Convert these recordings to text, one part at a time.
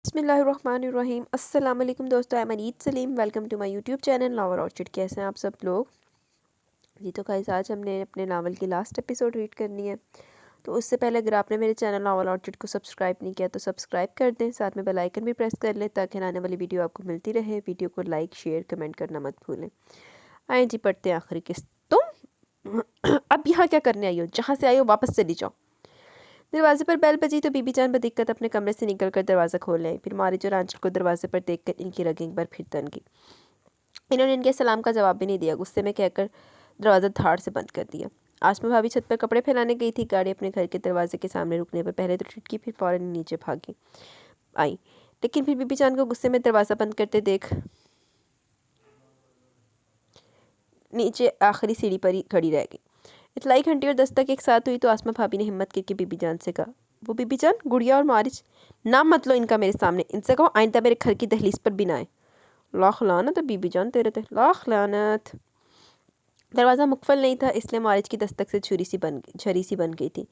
بسم اللہ الرحمن الرحیم۔ السلام علیکم دوستو، I'm Anid Saleem, welcome to my YouTube channel lover orchid. کیسے ہیں آپ سب لوگ؟ جی تو گائز آج ہم نے اپنے ناول کی لاسٹ ایپیسوڈ ریڈ کرنی ہے، تو اس سے پہلے اگر آپ نے میرے چینل لاور آرچڈ کو سبسکرائب نہیں کیا تو سبسکرائب کر دیں، ساتھ میں بیل آئیکن بھی پریس کر لیں تاکہ آنے والی ویڈیو آپ کو ملتی رہے۔ ویڈیو کو لائک شیئر کمنٹ کرنا مت بھولیں۔ آئیں جی پڑھتے ہیں آخری قسط۔ تم اب یہاں کیا کرنے آئی ہو؟ جہاں سے آئی ہو واپس چلی جاؤ۔ دروازے پر بیل بجی تو بی بی جان بدقت اپنے کمرے سے نکل کر دروازہ کھول آئی۔ پھر مارج اور آنچل کو دروازے پر دیکھ کر ان کی رگیں ایک بار پھر تن گئی۔ انہوں نے ان کے سلام کا جواب بھی نہیں دیا، غصے میں کہہ کر دروازہ دھاڑ سے بند کر دیا۔ آسما بھابی چھت پر کپڑے پھیلانے گئی تھی۔ گاڑی اپنے گھر کے دروازے کے سامنے رکنے پر پہلے تو ٹھٹکی، پھر فوراً نیچے بھاگی آئی، لیکن پھر بی بی جان کو غصے میں دروازہ بند کرتے دیکھ نیچے آخری سیڑھی پر ہی کھڑی رہ گئی۔ اطلاعی گھنٹی اور دستک ایک ساتھ ہوئی تو آسما بھابی نے ہمت کر کے بی بی جان سے کہا، وہ بی بی جان، گڑیا اور مارج، نام مت لو ان کا میرے سامنے۔ ان سے کہو آئندہ میرے گھر کی دہلیز پر بھی نہ آئے۔ لاکھ لعنت ہے بی بی جان تیرے تے، لاکھ لعنت۔ دروازہ مقفل نہیں تھا، اس لیے مارج کی دستک سے جھری سی بن گئی تھی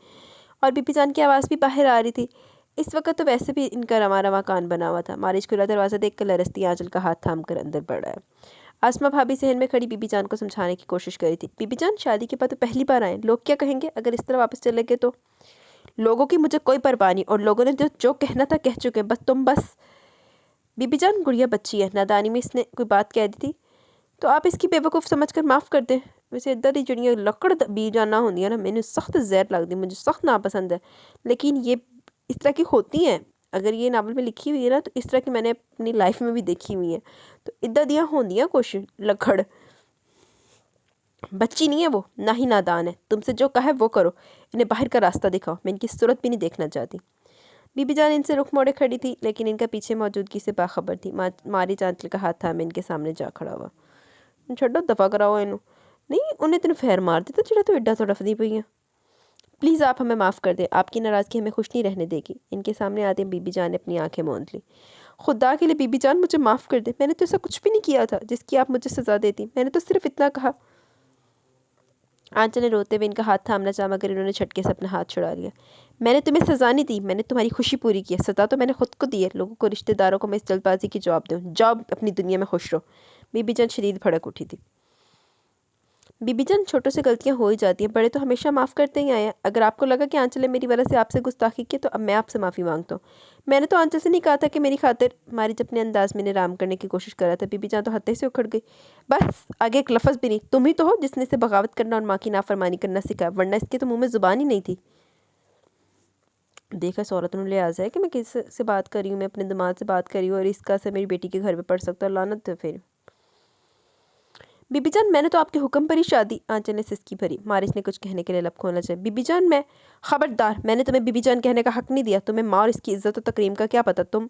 اور بی بی جان کی آواز بھی باہر آ رہی تھی۔ اس وقت تو ویسے بھی ان کا رواں رواں کان بنا ہوا تھا۔ مارج کھلا دروازہ دیکھ کر لرزتی آنچل کا ہاتھ تھام کر اندر بڑھ آیا۔ آسما بھابی صحن میں کھڑی بی بی جان کو سمجھانے کی کوشش کر رہی تھی، بی بی جان شادی کے بعد تو پہلی بار آئے، لوگ کیا کہیں گے اگر اس طرح واپس چلے گئے تو؟ لوگوں کی مجھے کوئی پرواہ نہیں، اور لوگوں نے جو کہنا تھا کہہ چکے، بس تم بی بی جان، گڑیا بچی ہے، نادانی میں اس نے کوئی بات کہہ دی تھی تو آپ اس کی بے وقوف سمجھ کر معاف کر دیں۔ ویسے ادھر ہی جڑیاں لکڑ بی جان نہ ہوندی ہے نا، میں نے سخت زہر لگ دی، مجھے سخت ناپسند ہے، لیکن یہ اس طرح کی ہوتی ہیں۔ اگر یہ ناول میں لکھی ہوئی ہے نا تو اس طرح کی میں نے اپنی لائف میں بھی دیکھی ہوئی ہیں، تو ادھر دیاں ہوندیاں کچھ لکڑ۔ بچی نہیں ہے وہ، نہ ہی نادان ہے، تم سے جو کہا ہے وہ کرو، انہیں باہر کا راستہ دکھاؤ، میں ان کی صورت بھی نہیں دیکھنا چاہتی۔ بی بی جان ان سے رخ موڑے کھڑی تھی، لیکن ان کا پیچھے موجودگی سے باخبر تھی۔ ماری آنچل کا ہاتھ تھامے ان کے سامنے جا کھڑا ہوا۔ چھڈو، دفع کراؤ انہوں۔ نہیں، انہیں تین پھیر مار دیتا جڑا تو ایڈا تڑف دی پئی ہیں۔ پلیز آپ ہمیں معاف کر دیں، آپ کی ناراضگی ہمیں خوش نہیں رہنے دے گی۔ ان کے سامنے آتے بی بی جان نے اپنی آنکھیں موند لی۔ خدا کے لیے بی بی جان مجھے معاف کر دیں، میں نے تو ایسا کچھ بھی نہیں کیا تھا جس کی آپ مجھے سزا دیتی، میں نے تو صرف اتنا کہا۔ آنچل نے روتے ہوئے ان کا ہاتھ تھامنا چاہا مگر انہوں نے جھٹکے سے اپنا ہاتھ چھڑا لیا۔ میں نے تمہیں سزا نہیں دی، میں نے تمہاری خوشی پوری کی ہے، سزا تو میں نے خود کو دی ہے، لوگوں کو، رشتہ داروں کو میں اس جلد بازی کی جواب دوں، جاؤ اپنی دنیا میں خوش رہو۔ بی بی جان شدید بھڑک اٹھی تھی۔ بی بی جان، چھوٹوں سے غلطیاں ہو ہی جاتی ہیں، بڑے تو ہمیشہ معاف کرتے ہی آئے ہیں۔ اگر آپ کو لگا کہ آنچل نے میری وجہ سے آپ سے گستاخی کی تو اب میں آپ سے معافی مانگتا ہوں۔ میں نے تو آنچل سے نہیں کہا تھا کہ میری خاطر، مارج اپنے انداز میں انہیں رام کرنے کی کوشش کر رہا تھا۔ بی بی جان تو ہتے سے اکھڑ گئی۔ بس آگے ایک لفظ بھی نہیں، تم ہی تو ہو جس نے اسے بغاوت کرنا اور ماں کی نافرمانی کرنا سکھایا، ورنہ اس کے تو منہ میں زبان ہی نہیں تھی۔ دیکھا اس عورت نے لحاظ ہے کہ میں کس سے بات کر رہی ہوں، میں اپنے دماغ سے بات کر رہی ہوں اور اس کا اثر میری بیٹی کے گھر پہ پڑ سکتا ہے، لعنت ہے پھر۔ بی بی جان، میں نے تو آپ کے حکم پر ہی شادی، آنچل نے سسکی بھری۔ مارج نے کچھ کہنے کے لیے لب کھولنا چاہا۔ بی بی جان، خبردار، میں نے تمہیں بی بی جان کہنے کا حق نہیں دیا، تمہیں ماں اور اس کی عزت و تکریم کا کیا پتہ، تم۔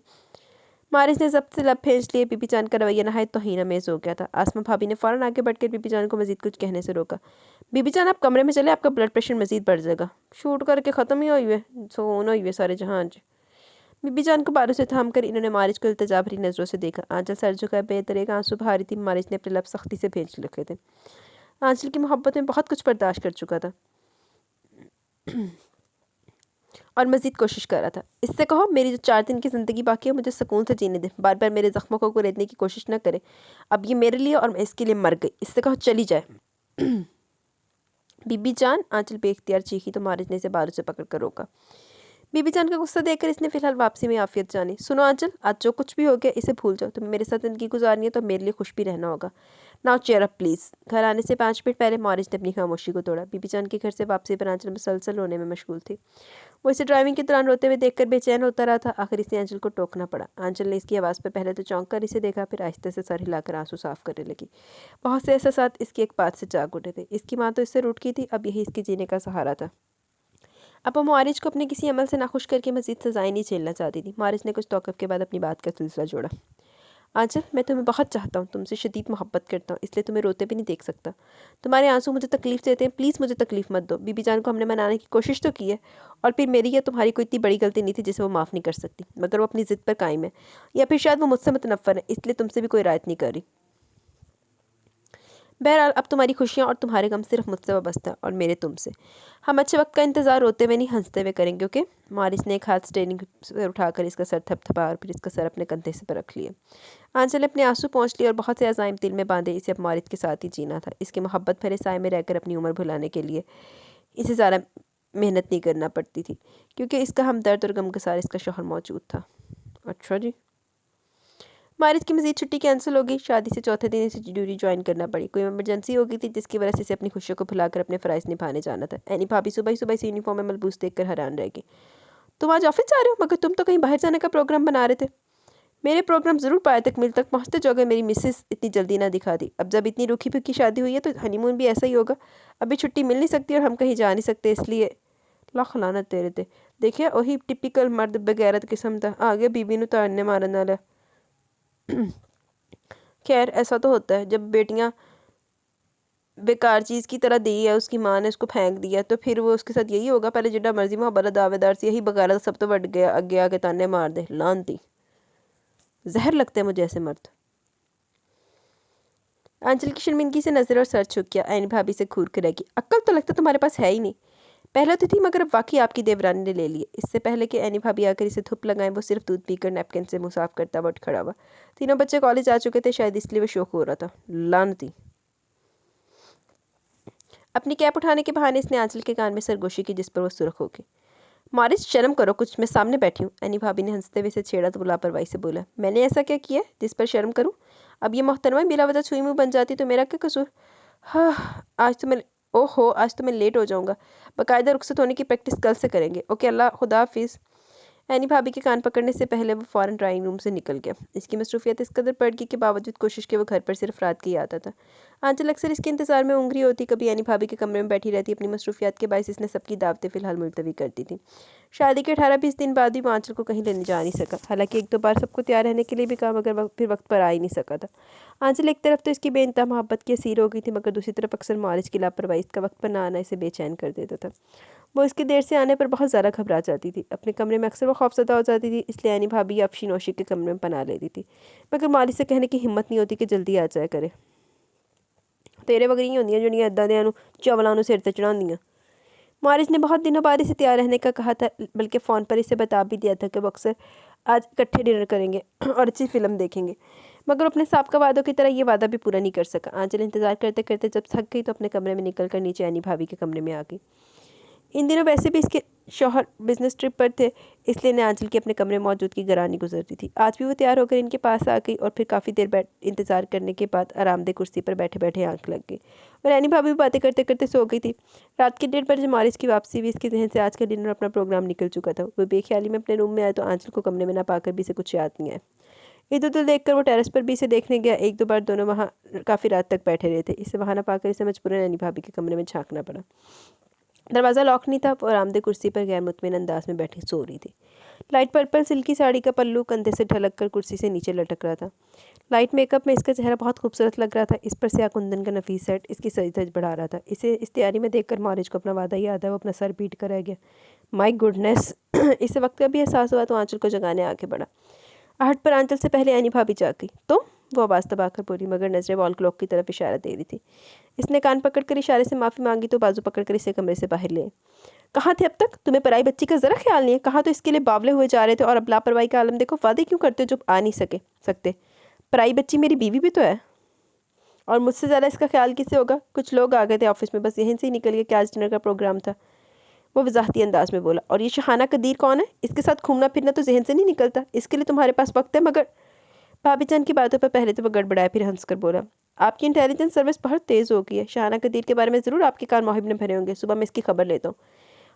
مارج نے ضبط سے لب پھینچ لیے۔ بی بی جان کا رویہ نہایت توہین آمیز ہو گیا تھا۔ آسما بھابی نے فوراً آگے بڑھ کر بی بی جان کو مزید کچھ کہنے سے روکا۔ بی بی جان، آپ کمرے میں چلے، آپ کا بلڈ پریشر مزید بڑھ جائے گا۔ شوٹ کر کے ختم ہی ہوئی ہوئے، سون ہوئی ہوئے سارے جہاں آج۔ بی بی جان کو بالوں سے تھام کر انہوں نے مارج کو التجا بھری نظروں سے دیکھا۔ آنچل سر جھکائے بے طرح کا آنسو بہا رہی تھی۔ مارج نے اپنے لب سختی سے بھینچ رکھے تھے۔ آنچل کی محبت میں بہت کچھ برداشت کر چکا تھا اور مزید کوشش کر رہا تھا۔ اس سے کہو میری جو 4 دن کی زندگی باقی ہے مجھے سکون سے جینے دے، بار بار میرے زخموں کو کریدنے کی کوشش نہ کرے۔ اب یہ میرے لیے اور میں اس کے لیے مر گئی، اس سے کہو چلی جائے۔ بی بی جان، آنچل بے اختیار چیخی تو مارج نے اسے بالوں سے پکڑ کر روکا۔ بی بی جان کا غصہ دیکھ کر اس نے فی الحال واپسی میں عافیت جانی۔ سنو آنچل، آج جو کچھ بھی ہو گیا اسے بھول جاؤ، تمہیں میرے ساتھ زندگی گزارنی ہے تو میرے لیے خوش بھی رہنا ہوگا۔ Now chair up please. گھر آنے سے 5 منٹ پہلے مارج نے اپنی خاموشی کو توڑا۔ بی بی جان کے گھر سے واپسی پر آنچل مسلسل رونے میں مشغول تھی۔ وہ اسے ڈرائیونگ کے دوران روتے ہوئے دیکھ کر بے چین ہوتا رہا تھا۔ آخر اسے آنچل کو ٹوکنا پڑا۔ آنچل نے اس کی آواز پر پہلے تو چونک کر اسے دیکھا، پھر آہستہ سے سر ہلا کر آنسو صاف کرنے لگی۔ بہت سے احساسات اس کی ایک بات سے جاگ اٹھے تھے۔ اس کی ماں تو اس سے روٹ گئی تھی، اب یہی اس کے جینے کا سہارا تھا۔ اب وہ مارج کو اپنے کسی عمل سے ناخوش کر کے مزید سزائیں نہیں جھیلنا چاہتی تھی۔ مارج نے کچھ توقف کے بعد اپنی بات کا سلسلہ جوڑا۔ آنچل، میں تمہیں بہت چاہتا ہوں، تم سے شدید محبت کرتا ہوں، اس لیے تمہیں روتے بھی نہیں دیکھ سکتا۔ تمہارے آنسو مجھے تکلیف دیتے ہیں، پلیز مجھے تکلیف مت دو۔ بی بی جان کو ہم نے منانے کی کوشش تو کی ہے، اور پھر میری یا تمہاری کوئی اتنی بڑی غلطی نہیں تھی جسے وہ معاف نہیں کر سکتی، مگر وہ اپنی ضد پر قائم ہے، یا پھر شاید وہ مجھ سے متنفر ہے، اس لیے تم سے بھی کوئی رعایت نہیں کر رہی۔ बहरहाल अब तुम्हारी खुशियाँ और तुम्हारे गम सिर्फ मुझसे वाबस्ता हैं और मेरे तुमसे। हम अच्छे वक्त का इंतज़ार रोते हुए नहीं हंसते हुए करेंगे, ओके? मॉरिस ने एक हाथ स्टेयरिंग से उठाकर इसका सर थपथपाया और फिर इसका सर अपने कंधे से पर रख लिया। आंचल ने अपने आंसू पोंछ लिए और बहुत से अज़ाइम दिल में बांधे। इसे अब मॉरिस के साथ ही जीना था। इसके मोहब्बत भरे साए में रहकर अपनी उम्र भुलाने के लिए इसे ज़्यादा मेहनत नहीं करना पड़ती थी, क्योंकि इसका हमदर्द और गमगसार इसका शौहर मौजूद था। अच्छा जी। मारिस की मज़ीद छुट्टी कैंसिल हो गई। शादी से चौथे दिन इसे ड्यूटी ज्वाइन करना पड़ी। कोई इमरजेंसी हो गई थी जिसकी वजह से इसे अपनी खुशियों को भुलाकर अपने फ़राइज़ निभाने जाना था। एनी भाभी सुबह ही सुबह इस यूनिफॉर्म में मलबूस देखकर हैरान रह गई। तुम आज ऑफिस जा रहे हो? मगर तुम तो कहीं बाहर जाने का प्रोग्राम बना रहे थे। मेरे प्रोग्राम ज़रूर पाए तकमील तक पहुँचते जो गए मेरी मिसेस इतनी जल्दी ना दिखा दी। अब जब इतनी रूखी फुकी शादी हुई है तो हनीमून भी ऐसा ही होगा। अभी छुट्टी मिल नहीं सकती और हम कहीं जा नहीं सकते, इसलिए लख लानत तेरे ते। देखिए वही टिपिकल मर्द बगैरत किस्म था, आगे बीबी नूं ताड़ने मारन वाला। खैर ऐसा तो होता है जब बेटियां बेकार चीज़ की तरह दी है, उसकी माँ ने उसको फेंक दिया, तो फिर वो उसके साथ यही होगा। पहले जिड्डा मर्जी मोहब्बत दावेदार से यही बगारत सब तो बढ़ गया, अगे आके ताने मार दे। लानती जहर लगते हैं मुझे ऐसे मर्द। आंचल की शर्मिंदगी से नजर और सर झुक गया। ऐनी भाभी से घूर कर रही, अक्ल तो लगता तुम्हारे पास है ही नहीं। पहले तो थी मगर अब वाकई आपकी देवरानी ने ले ली है। इससे पहले कि ऐनी भाभी आकर इसे धुप लगाएं वो सिर्फ दूध पीकर नैपकिन से मुँह साफ करता हुआ उठ खड़ा हुआ। तीनों बच्चे कॉलेज आ चुके थे, शायद इसलिए वो शौक हो रहा था। लानती। अपनी कैप उठाने के बहाने इसने आंचल के कान में सरगोशी की, जिस पर वो सुर्ख हो गई। मॉरिस शर्म करो कुछ, मैं सामने बैठी हूँ। ऐनी भाभी ने हंसते हुए इसे छेड़ा तो लापरवाही से बोला, मैंने ऐसा क्या किया जिस पर शर्म करूँ? अब ये मोहतरमा बिला वजह छुई मुँह बन जाती तो मेरा क्या कसूर? हाँ आज तो मैं ओहो आज तो मैं लेट हो जाऊँगा। बाकायदा रुखसत होने की प्रैक्टिस कल से करेंगे। ओके अल्लाह खुदा हाफिज़। ऐनी भाभी के कान पकड़ने से पहले वो फ़ौरन ड्राइंग रूम से निकल गया। इसकी मसरूफियत इस कदर बढ़ गई के बावजूद कोशिश के वो घर पर सिर्फ रात की आता था। आंचल अक्सर इसके इंतज़ार में उंगरी होती, कभी ऐनी भाभी के कमरे में बैठी रहती। अपनी मसरूफियत के बायस इसने सबकी दावतें फ़िलहाल मुलतवी कर दी थी। शादी के 18-20 दिन बाद भी वो आंचल को कहीं लेने जा नहीं सका। हालांकि एक दो बार सबको तैयार रहने के लिए भी कहा, मगर फिर वक्त पर आ ही नहीं सका था। आंचल एक तरफ तो इसकी बेइंतहा मोहब्बत की असीर हो गई थी, मगर दूसरी तरफ अक्सर मॉरिस की लापरवाही इसका वक्त पर ना आना इसे बेचैन कर देता था। वो इसके देर से आने पर बहुत ज़्यादा घबरा जाती थी। अपने कमरे में अक्सर वो खौफज़दा हो जाती थी, इसलिए ऐनी भाभी अफशी नौशी के कमरे में पना लेती थी, मगर मॉरिस से कहने की हिम्मत नहीं होती कि जल्दी आ जाया करे। तेरे वगैरह होंदियां जिहड़ियां इदां देआं नूं चावलां नूं सिर ते चढ़ाउंदियां। मॉरिस ने बहुत दिनों बाद इसे तैयार रहने का कहा था, बल्कि फ़ोन पर इसे बता भी दिया था कि वो अक्सर आज इकट्ठे डिनर करेंगे और अच्छी फिल्म देखेंगे, मगर अपने साबका वादों की तरह ये वादा भी पूरा नहीं कर सका। आंचल इंतज़ार करते करते जब थक गई तो अपने कमरे में निकल कर नीचे ऐनी भाभी के कमरे में आ गई। इन दिनों वैसे भी इसके शौहर बिजनेस ट्रिप पर थे, इसलिए ने आंचल की अपने कमरे में मौजूद की गरानी गुजरती थी। आज भी वो तैयार होकर इनके पास आ गई और फिर काफ़ी देर इंतज़ार करने के बाद आरामदेह कुर्सी पर बैठे बैठे आंख लग गई और ऐनी भाभी भी बातें करते करते सो गई थी। रात के 1:30 बजे मॉरिस की वापसी हुई। इसके जहन से आज का डिनर अपना प्रोग्राम निकल चुका था। वो बेख्याली में अपने रूम में आए तो आंचल को कमरे में ना पाकर भी इसे कुछ याद नहीं आया। इधर उधर देखकर वो टेरेस पर भी इसे देखने गया। एक दो बार दोनों वहाँ काफ़ी रात तक बैठे रहे थे। इसे वहाँ ना पाकर इसे मजबूरन ऐनी भाभी के कमरे में झांकना पड़ा। दरवाज़ा लॉक नहीं था और आरामदेह कुर्सी पर गैर मुतमिन अंदाज में बैठी सो रही थी। लाइट पर्पल सिल्की साड़ी का पल्लू कंधे से ढलक कर कुर्सी से नीचे लटक रहा था। लाइट मेकअप में इसका चेहरा बहुत खूबसूरत लग रहा था। इस पर स्याह कुंदन का नफीस सेट इसकी सज धज बढ़ा रहा था। इसे इस तैयारी में देखकर मॉरिस को अपना वादा याद है। वो अपना सर पीट कर रह गया। My goodness. इसे वक्त का भी एहसास हुआ तो आंचल को जगाने आगे बढ़ा। आहट पर आंचल से पहले ऐनी भाभी जाग गई। तो वो आवाज़ दबाकर बोली, मगर नजरें वॉल क्लॉक की तरफ इशारा दे रही थी। इसने कान पकड़कर इशारे से माफ़ी मांगी तो बाजू पकड़कर इसे कमरे से बाहर ले। कहाँ थे अब तक? तुम्हें पराई बच्ची का ज़रा ख्याल नहीं है? कहाँ तो इसके लिए बावले हुए जा रहे थे और अब लापरवाही का आलम देखो। वादे क्यों करते हो जो आ नहीं सकते? पराई बच्ची मेरी बीवी भी तो है, और मुझसे ज़्यादा इसका ख्याल किससे होगा? कुछ लोग आ गए थे ऑफिस में, बस यहीं से ही निकल गए कि आज डिनर का प्रोग्राम था। वो वजाहती अंदाज में बोला। और ये शहाना कदीर कौन है? इसके साथ घूमना फिरना तो जहन से नहीं निकलता। इसके लिए तुम्हारे पास वक्त है? मगर भाभी जान की बातों पर पहले तो वो गड़बड़ाया, फिर हंसकर बोला, आपकी इंटेलिजेंस सर्विस बहुत तेज़ हो गई है। शहाना कदीर के बारे में ज़रूर आपके कान मोहिब ने भरे होंगे। सुबह मैं इसकी खबर लेता हूँ।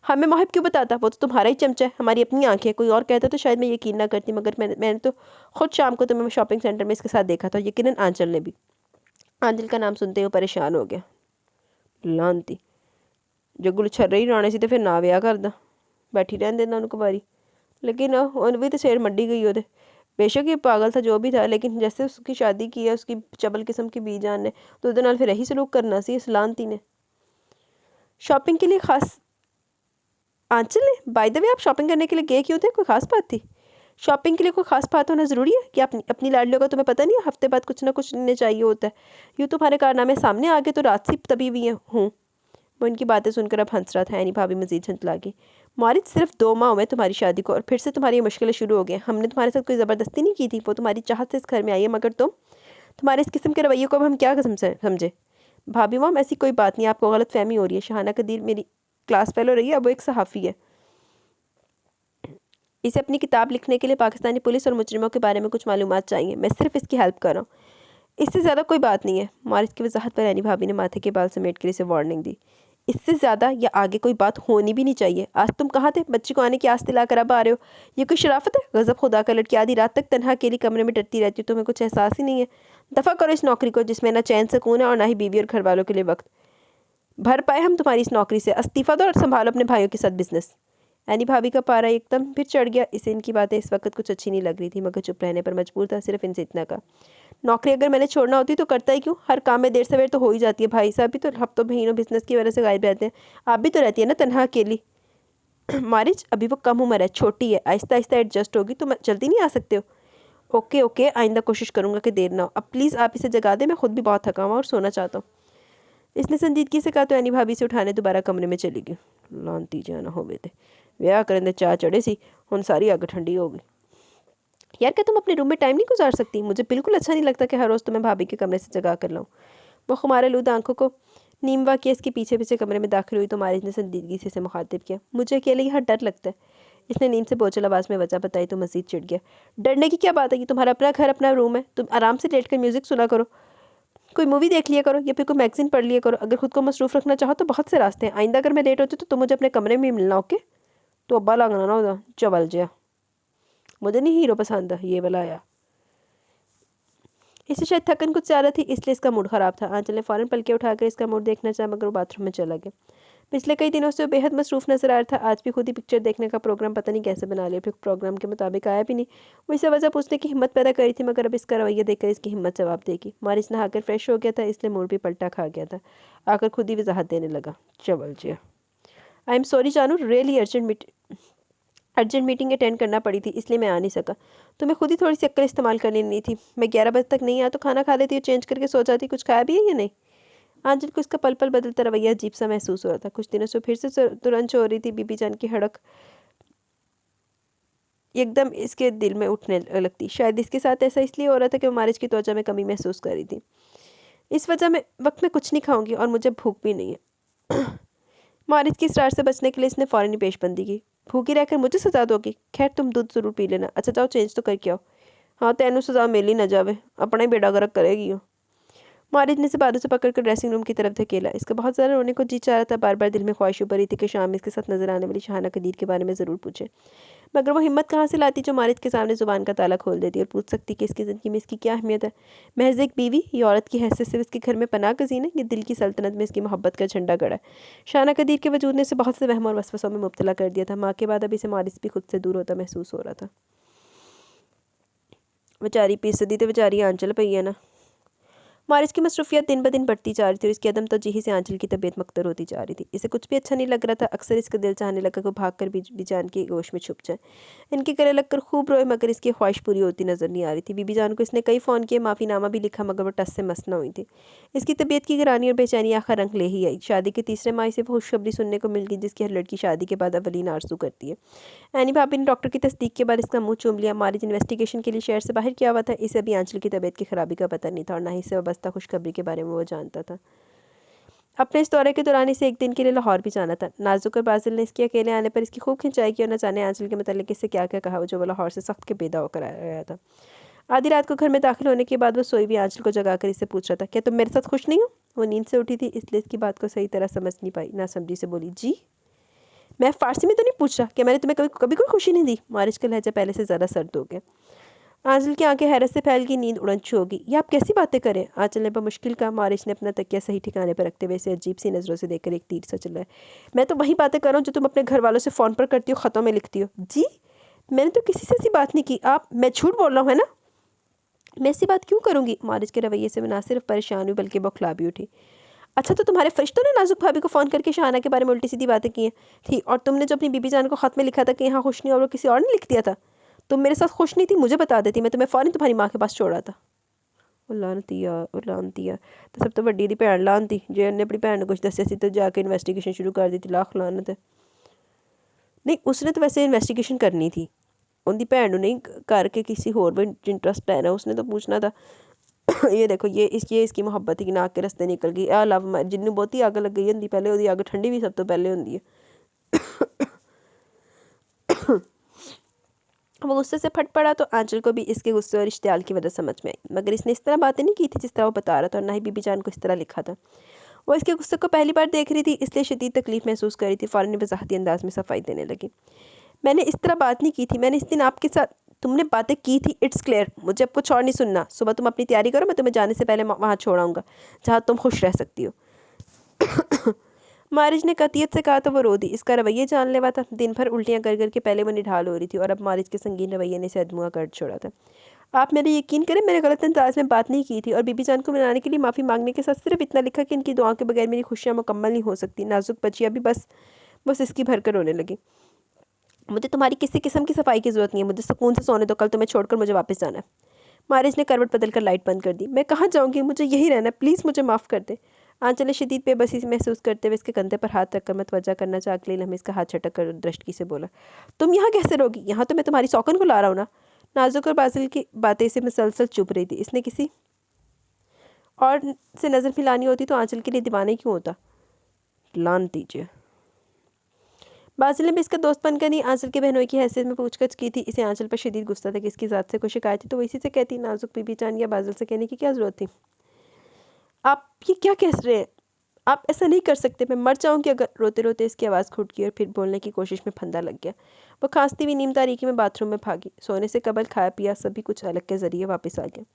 हमें मोहिब क्यों बताता? वो तो तुम्हारा ही चमचा है। हमारी अपनी आंखें। कोई और कहता तो शायद मैं यकीन ना करती, मगर मैंने तो खुद शाम को तुम्हें शॉपिंग सेंटर में इसके साथ देखा था। यकीनन आंचल ने भी। आंचल का नाम सुनते हुए परेशान हो गया। लानती जो गुल छर्रे राणे सी तो फिर ना विआह करदा, बैठी रहन देना उनको बारी। लेकिन उन भी तो सिर मड्डी गई ओदे। बेशक ये पागल था जो भी था, लेकिन जैसे उसकी शादी की है उसकी चबल किस्म की बीजान ने, तो उसदे नाल फिर यही सलूक करना सी इस लानती ने। शॉपिंग के लिए खास आंचल ने, बाय द वे आप शॉपिंग करने के लिए गए क्यों थे? कोई खास बात थी? شاپنگ کے لیے کوئی خاص بات ہونا ضروری ہے کہ اپنی لاڈلیوں کا تمہیں پتہ نہیں ہے ہفتے بعد کچھ نہ کچھ لینے چاہیے ہوتا ہے؟ یوں تمہارے کارنامے سامنے آگے تو رات سے تبھی بھی ہوں۔ وہ ان کی باتیں سن کر اب ہنس رہا تھا۔ عینی بھابی مزید جھنجلا گئی۔ مارج صرف 2 ماہ ہوئے تمہاری شادی کو اور پھر سے تمہاری یہ مشکلیں شروع ہو گئیں۔ ہم نے تمہارے ساتھ کوئی زبردستی نہیں کی تھی، وہ تمہاری چاہت سے اس گھر میں آئی ہے، مگر تمہارے اس قسم کے رویے کو اب ہم کیا سمجھے؟ بھابی مام ایسی کوئی بات نہیں، آپ کو غلط فہمی ہو رہی ہے۔ شہانہ قدیر میری کلاس فیلو رہی ہے، اب وہ ایک صحافی ہے۔ اسے اپنی کتاب لکھنے کے لیے پاکستانی پولیس اور مجرموں کے بارے میں کچھ معلومات چاہیے، میں صرف اس کی ہیلپ کر رہا ہوں، اس سے زیادہ کوئی بات نہیں ہے۔ مارج کی وضاحت پر عینی بھابی نے ماتھے کے بال سمیٹ کر اسے وارننگ دی۔ اس سے زیادہ یا آگے کوئی بات ہونی بھی نہیں چاہیے۔ آج تم کہاں تھے؟ بچی کو آنے کی آس دلا کر اب آ رہے ہو، یہ کوئی شرافت ہے؟ غضب خدا کا لڑکی آدھی رات تک تنہا اکیلی کمرے میں ڈرتی رہتی ہو، تمہیں کچھ احساس ہی نہیں ہے؟ دفع کرو اس نوکری کو جس میں نہ چین سکون ہے اور نہ ہی بیوی اور گھر والوں کے لیے وقت۔ بھر پائے ہم تمہاری اس نوکری سے، استعفیٰ دو اور سنبھالو اپنے بھائیوں کے ساتھ بزنس۔ عینی بھابی کا پارا ایک دم پھر چڑھ گیا۔ اسے ان کی باتیں اس وقت کچھ اچھی نہیں لگ رہی تھی، مگر چپ رہنے پر مجبور تھا۔ صرف ان سے اتنا کہا، نوکری اگر میں نے چھوڑنا ہوتی تو کرتا ہی کیوں؟ ہر کام میں دیر سویر تو ہو ہی جاتی ہے۔ بھائی صاحب بھی تو ہفتوں مہینوں بزنس کی وجہ سے غائب رہتے ہیں، آپ بھی تو رہتی ہے نا تنہا اکیلی۔ مارج ابھی وہ کم عمر ہے، چھوٹی ہے، آہستہ آہستہ ایڈجسٹ ہوگی، تم جلدی نہیں آ سکتے ہو؟ اوکے اوکے، آئندہ کوشش کروں گا کہ دیر نہ ہو۔ اب پلیز آپ اسے جگا دیں، میں خود بھی بہت تھکا ہوا اور سونا چاہتا ہوں۔ اس نے سنجیدگی سے کہا تو عینی بھابی سے اٹھانے دوبارہ کمرے میں چلی گئی۔ لانتی جانا ہوئے تھے ویاہ کرنے چاہ چڑھے سی، ہن ساری اگ ٹھنڈی ہو گئی۔ یار کیا تم اپنے روم میں ٹائم نہیں گزار سکتی؟ مجھے بالکل اچھا نہیں لگتا کہ ہر روز تمہیں بھابی کے کمرے سے جگا کر لاؤں۔ وہ خمارے آلود آنکھوں کو نیموا کیے اس کے پیچھے پیچھے کمرے میں داخل ہوئی تو مارج نے سنجیدگی سے اسے مخاطب کیا۔ مجھے اکیلے یہاں ڈر لگتا ہے۔ اس نے نیند سے بوجھل آواز میں وجہ بتائی تو مزید چڑھ گیا۔ ڈرنے کی کیا بات ہے؟ یہ تمہارا اپنا گھر، اپنا روم ہے، تم آرام سے لیٹ کر میوزک سنا کرو، کوئی مووی دیکھ لیا کرو یا پھر کوئی میگزین پڑھ لیا کرو۔ اگر خود کو مصروف رکھنا چاہو تو بہت سے راستے ہیں۔ آئندہ اگر میں لیٹ ہوتی تو تم مجھے اپنے کمرے میں ہی ملنا، اوکے؟ تو ابا لگنا نہ ہوتا چول جیا، مجھے نہیں ہیرو پسند ہے یہ والا آیا۔ اسے شاید تھکن کچھ زیادہ تھی، اس لیے اس کا موڈ خراب تھا۔ آنچل نے فوراً پلکیں اٹھا کر اس کا موڈ دیکھنا چاہا، مگر وہ باتھ روم میں چلا گیا۔ پچھلے کئی دنوں سے وہ بے حد مصروف نظر آ رہا تھا۔ آج بھی خود ہی پکچر دیکھنے کا پروگرام پتہ نہیں کیسے بنا لیا، پھر پروگرام کے مطابق آیا بھی نہیں۔ وہ اسے وجہ پوچھنے کی ہمت پیدا کری تھی، مگر اب اس کا رویہ دیکھ کر اس کی ہمت جواب دے گی۔ مارج نہا کر فریش ہو گیا تھا، اس لیے موڈ بھی پلٹا کھا گیا تھا۔ آ کر خود ہی وضاحت دینے لگا، چول جیا، آئی ایم سوری جانو، ریئلی ارجنٹ میٹنگ اٹینڈ کرنا پڑی تھی، اس لیے میں آ نہیں سکا۔ تمہیں خود ہی تھوڑی سی عقل استعمال کرنی نہیں تھی؟ میں 11 بجے تک نہیں آیا تو کھانا کھا لیتی اور چینج کر کے سو جاتی، کچھ کھایا بھی ہے یا نہیں؟ آنچل کو اس کا پل پل بدلتا رویہ عجیب سا محسوس ہو رہا تھا۔ کچھ دنوں سے پھر سے ترنج ہو رہی تھی، بی بی جان کی ہڑک ایک دم اس کے دل میں اٹھنے لگتی۔ شاید اس کے ساتھ ایسا اس لیے ہو رہا تھا کہ وہ مارج کی توجہ میں کمی محسوس کر رہی تھی۔ اس وقت میں کچھ نہیں کھاؤں گی اور مجھے بھوک بھی نہیں ہے۔ مارج کی اسرار سے بچنے کے لیے اس نے فوراً ہی پیش بندی کی، بھوکی رہ کر مجھے سزا دو گی؟ خیر تم دودھ ضرور پی لینا۔ اچھا جاؤ چینج تو کر کے آؤ۔ ہاں تینوں سزا مل ہی نہ جاوے، اپنا ہی بیڑا گرک کرے گی۔ مارج نے اسے بازو سے پکڑ کر ڈریسنگ روم کی طرف دھکیلا۔ اس کا بہت زیادہ رونے کو جی چاہ رہا تھا، بار بار دل میں خواہش ابھری تھی کہ شام میں اس کے ساتھ نظر آنے والی شہانہ قدیر کے بارے میں ضرور پوچھے، مگر وہ ہمت کہاں سے لاتی جو مارج کے سامنے زبان کا تالا کھول دیتی اور پوچھ سکتی کہ اس کی زندگی میں اس کی کیا اہمیت ہے؟ محض ایک بیوی، یہ عورت کی حیثیت سے اس کے گھر میں پناہ گزین ہے، یہ دل کی سلطنت میں اس کی محبت کا جھنڈا گڑا ہے۔ شہانہ قدیر کے وجود نے اسے بہت سے وہم اور وسوسوں میں مبتلا کر دیا تھا۔ ماں کے بعد اب اسے مارج بھی خود سے دور ہوتا محسوس ہو رہا تھا۔ بیچاری پیسدی تے بیچاری آنچل پئی ہے نا۔ مارج کی مصروفیات دن بدن بڑھتی جا رہی تھی اور اس کی عدم توجہی سے آنچل کی طبیعت مکدر ہوتی جا رہی تھی۔ اسے کچھ بھی اچھا نہیں لگ رہا تھا۔ اکثر اس کا دل چاہنے لگا کہ وہ بھاگ کر بی جان کی گوش میں چھپ جائے، ان کے گلے لگ کر خوب روئے، مگر اس کی خواہش پوری ہوتی نظر نہیں آ رہی تھی۔ بی بی جان کو اس نے کئی فون کیے، معافی نامہ بھی لکھا، مگر وہ ٹس سے مس نہ ہوئی تھی۔ اس کی طبیعت کی گرانی اور بے چینی آخر رنگ لے ہی آئی۔ شادی کے تیسرے ماہ سے وہ خوشخبری سننے کو مل گئی جس کی ہر لڑکی شادی کے بعد اولین آرزو کرتی ہے۔ عینی بھابی نے ڈاکٹر کی تصدیق کے بعد اس کا منہ چوم لیا۔ مارج انویسٹیگیشن کے لیے شہر سے باہر کیا ہوا تھا، اسے ابھی آنچل کی طبیعت کی خرابی کا پتہ نہیں تھا اور نہ ہی اس سے وابستہ خوشخبری کے بارے میں وہ جانتا تھا۔ اپنے اس دورے کے دوران اسے ایک دن کے لیے لاہور بھی جانا تھا۔ نازک اور بازل نے اس کے اکیلے آنے پر اس کی خوب کھنچائی کی اور نہ جانے آنچل کے متعلق اس سے کیا کیا کہا جو وہ لاہور سے سخت کے پیدا ہو کر آیا تھا۔ آدھی رات کو گھر میں داخل ہونے کے بعد وہ سوئی ہوئی آنچل کو جگا کر اس سے پوچھ رہا تھا، کیا تم میرے ساتھ خوش نہیں ہو؟ وہ نیند سے اٹھی تھی، اس لیے اس کی بات کو صحیح طرح سمجھ نہیں پائی، نہ سمجھی سے بولی، جی میں فارسی میں تو نہیں پوچھ رہا کہ میں نے تمہیں کبھی کوئی خوشی نہیں دی۔ مارج کا لہجہ پہلے سے زیادہ سرد ہو گیا۔ آنچل کی آنکھیں حیرت سے پھیل گئی، نیند اڑنچ ہو گئی۔ یہ آپ کیسی باتیں کریں؟ آنچل نے بمشکل کہا۔ مارج نے اپنا تکیہ صحیح ٹھکانے پر رکھتے ہوئے اسے عجیب سی نظروں سے دیکھ کر ایک تیر سا چلا ہے۔ میں تو وہی باتیں کر رہا ہوں جو تم اپنے گھر والوں سے فون پر کرتی ہو، خطوں میں لکھتی ہو۔ جی میں نے تو کسی سے ایسی بات نہیں کی، میں جھوٹ بول رہا ہوں ہے نا؟ میں ایسی بات کیوں کروں گی؟ مارج کے رویے سے نہ صرف پریشان ہوئی بلکہ بوکھلا بھی اٹھی۔ اچھا تو تمہارے فرشتوں نے نازک بھابی کو فون کر کے شہانہ کے بارے میں الٹی سیدھی باتیں کی ہیں تھی، اور تم نے جو اپنی بی بی جان کو خط میں لکھا تھا کہ یہاں خوش نہیں اور وہ کسی اور نے لکھ دیا تھا، तुम मेरे साथ खुश नहीं थी, मुझे बता देती, मैं तुम्हें फ़ौरन तुम्हारी माँ के पास छोड़ा था। ਉਹ ਲਾਨਤੀ ਆ ਤੇ ਸਭ ਤੋਂ ਵੱਡੀ ਦੀ ਭੈਣ ਲਾਨਤੀ, ਜੇ ਉਹਨੇ ਆਪਣੀ ਭੈਣ ਨੂੰ ਕੁਝ ਦੱਸਿਆ ਸੀ ਤਾਂ ਜਾ ਕੇ ਇਨਵੈਸਟੀਗੇਸ਼ਨ ਸ਼ੁਰੂ ਕਰ ਦਿੱਤੀ। ਲੱਖ ਲਾਨਤ ਹੈ। ਨਹੀਂ, ਉਸਨੇ ਤਾਂ ਵੈਸੇ ਇਨਵੈਸਟੀਗੇਸ਼ਨ ਕਰਨੀ ਥੀ, उनकी भैन ने नहीं करके किसी होर भी इंटरेस्ट लेना, उसने तो पूछना था। ये देखो ये इसकी मुहब्बत ही नाक के रस्ते निकल गई। आ लव जिन्नू बहुती अग लग गई होंगी पहले, वो अग ठंडी भी सब तो पहले होंगी है। वो गुस्से से फट पड़ा तो आंचल को भी इसके गुस्से और इश्तियाल की वजह समझ में आई, मगर इसने इस तरह बातें नहीं की थी जिस तरह वो बता रहा था, और ना ही बीबी जान को इस तरह लिखा था। वो इसके गुस्से को पहली बार देख रही थी, इसलिए शदीद तकलीफ़ महसूस कर रही थी। फ़ौरन वजाहती अंदाज में सफाई देने लगी। मैंने इस तरह बात नहीं की थी, मैंने इस दिन आपके साथ तुमने बातें की थी, इट्स क्लियर। मुझे अब कुछ और नहीं सुनना। सुबह तुम अपनी तैयारी करो, मैं तुम्हें जाने से पहले वहाँ छोड़ आऊँगा जहाँ तुम खुश रह सकती हो। मारिज ने कतियत से कहा तो वो रो दी। इसका रवैया जानलेवा था। दिन भर उल्टियाँ कर के पहले वो निढाल हो रही थी और अब मारिज के संगीन रवैये ने इसे अधमुआ कर छोड़ा था। आप मेरे यकीन करें, मैंने गलत अंदाज में बात नहीं की थी और बीबी जान को मनाने के लिए माफ़ी मांगने के साथ सिर्फ इतना लिखा कि इनकी दुआओं के बगैर मेरी खुशियाँ मुकम्मल नहीं हो सकती। नाजुक बच्चियाँ भी बस इसकी भरकर रोने लगी। मुझे तुम्हारी किसी किस्म की सफाई की ज़रूरत नहीं है, मुझे सुकून से सोने दो, कल तुम्हें छोड़कर मुझे वापस जाना है। मारिज ने करवट बदल कर लाइट बंद कर दी। मैं कहाँ जाऊँगी, मुझे यही रहना है, प्लीज़ मुझे माफ़ कर दे। आंचल ने शदीद बेबसी महसूस करते हुए इसके कंधे पर हाथ रखकर मतवजा करना चाह अगले लम्हे इसका हाथ झटक कर दृष्टि से बोला, तुम यहाँ कैसे रहोगी? यहाँ तो मैं तुम्हारी सौकन को ला रहा हूँ ना। नाजुक और बाजिल की बातें इसे मुसलसल चुप रही थी। इसने किसी और से नज़र मिलानी होती तो आंचल के लिए दीवाने क्यों होता। लान दीजिए। बाजिल ने भी इसका दोस्त बनकर नहीं, आंचल के बहनोई की हैसियत में पूछताछ की थी। इसे आंचल पर शदीद गुस्सा था कि इसकी ज़ात से कोई शिकायत थी तो वो इसी से कहती। नाजुक बीबी जान या बाजिल से कहने की क्या ज़रूरत थी। आप ये क्या कह रहे हैं? आप ऐसा नहीं कर सकते, मैं मर जाऊंगी अगर। रोते रोते इसकी आवाज़ घुट गई और फिर बोलने की कोशिश में फंदा लग गया। वो खांसती हुई नीम तारीकी में बाथरूम में भागी। सोने से कबल खाया पिया सभी कुछ अलग के ज़रिए वापस आ गया।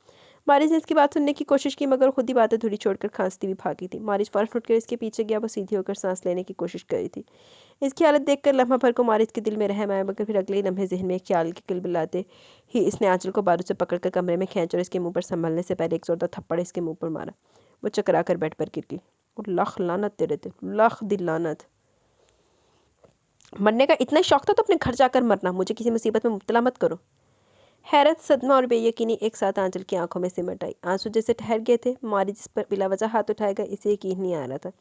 मारिज ने इसकी बात सुनने की कोशिश की मगर खुद ही बातें धुरी छोड़कर खांसती हुई भागी थी। मारिज फ़ौरन उठकर इसके पीछे गया। वो सीधी होकर सांस लेने की कोशिश कर रही थी। इसकी हालत देखकर लम्हा भर को मारिज के दिल में रहम आया, मगर फिर अगले ही लम्हे जहन में एक ख्याल के किलबिलाते ही इसने आंचल को बाजू से पकड़कर कमरे में खींच और इसके मुंह पर संभलने से पहले एक जोरदार थप्पड़ इसके मुंह पर मारा। वो चकरा कर बेड पर गिर गई। लख लानत तेरे ते, लख दिल लानत। मरने का इतना ही शौक था तो अपने घर जाकर मरना, मुझे किसी मुसीबत में मुब्तला मत करो। हैरत, सदमा और बेयकीनी एक साथ आंचल की आंखों में सिमट आई। आंसू जैसे ठहर गए थे। मारिज जिस पर बिला वजह हाथ उठाएगा इसे यकीन नहीं आ रहा था।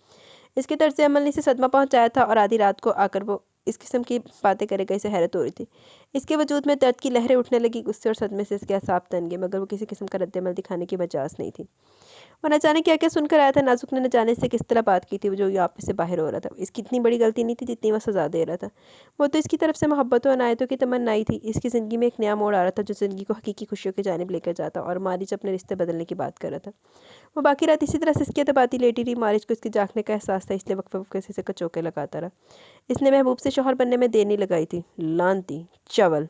इसके तर्ज अमल ने इसे सदमा पहुंचाया था और आधी रात को आकर वो इस किस्म की बातें करेगा, इसे हैरत हो रही थी। इसके वजूद में दर्द की लहरें उठने लगी। गुस्से और सदमे से इसके असाब तन गए, मगर वो किसी किस्म का रद्द-ए-अमल दिखाने की मजाज नहीं थी। वो न जाने क्या क्या सुनकर आया था। नाजुक ने न जाने से किस तरह बात की थी जो यहाँ पे से बाहर हो रहा था। इसकी इतनी बड़ी गलती नहीं थी जितनी वह सज़ा दे रहा था। वो तो इसकी तरफ से मोहब्बतों अनायतों की तमन्ना आई थी। इसकी ज़िंदगी में एक नया मोड़ आ रहा था जो ज़िंदगी को हकीकी खुशियों की जानिब लेकर जाता, और मारिज अपने रिश्ते बदलने की बात कर रहा था। वो बाकी रात इसी तरह सिसकियाँ दबाती लेटी रही। मारिज को इसके जागने का एहसास था, इसलिए वक्फे वक्फे से कचोके लगाता रहा। इसने महबूब से शौहर बनने में देर नहीं लगाई थी। लानती चवल।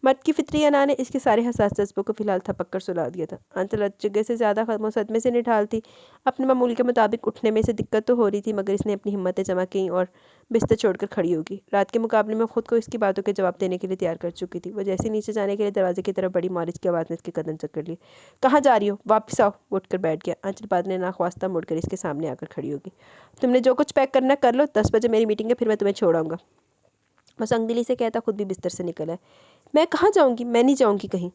मर्द की फितरी अना ने इसके सारे हसास जज्बों को फिलहाल थपक कर सुला दिया था। आंचल जगह से ज़्यादा खत्म सदमे से निढाल थी। अपने मामूल के मुताबिक उठने में से दिक्कत तो हो रही थी, मगर इसने अपनी हिम्मतें जमा की और बिस्तर छोड़कर खड़ी होगी। रात के मुकाबले में खुद को इसकी बातों के जवाब देने के लिए तैयार कर चुकी थी। वो जैसे नीचे जाने के लिए दरवाजे की तरफ बड़ी, मारिज की आवाज़ ने इसके कदम चक्कर लिए। कहाँ जा रही हो? वापस आओ। उठकर बैठ गया। आंचल बाद ने नाख्वास्ता मुड़कर इसके सामने आकर खड़ी होगी। तुमने जो कुछ पैक करना कर लो, 10 बजे मेरी मीटिंग है, फिर मैं तुम्हें छोड़ आऊँगा। बस अंगदिली से कहता खुद भी बिस्तर से निकला है। मैं कहाँ जाऊँगी? मैं नहीं जाऊँगी कहीं।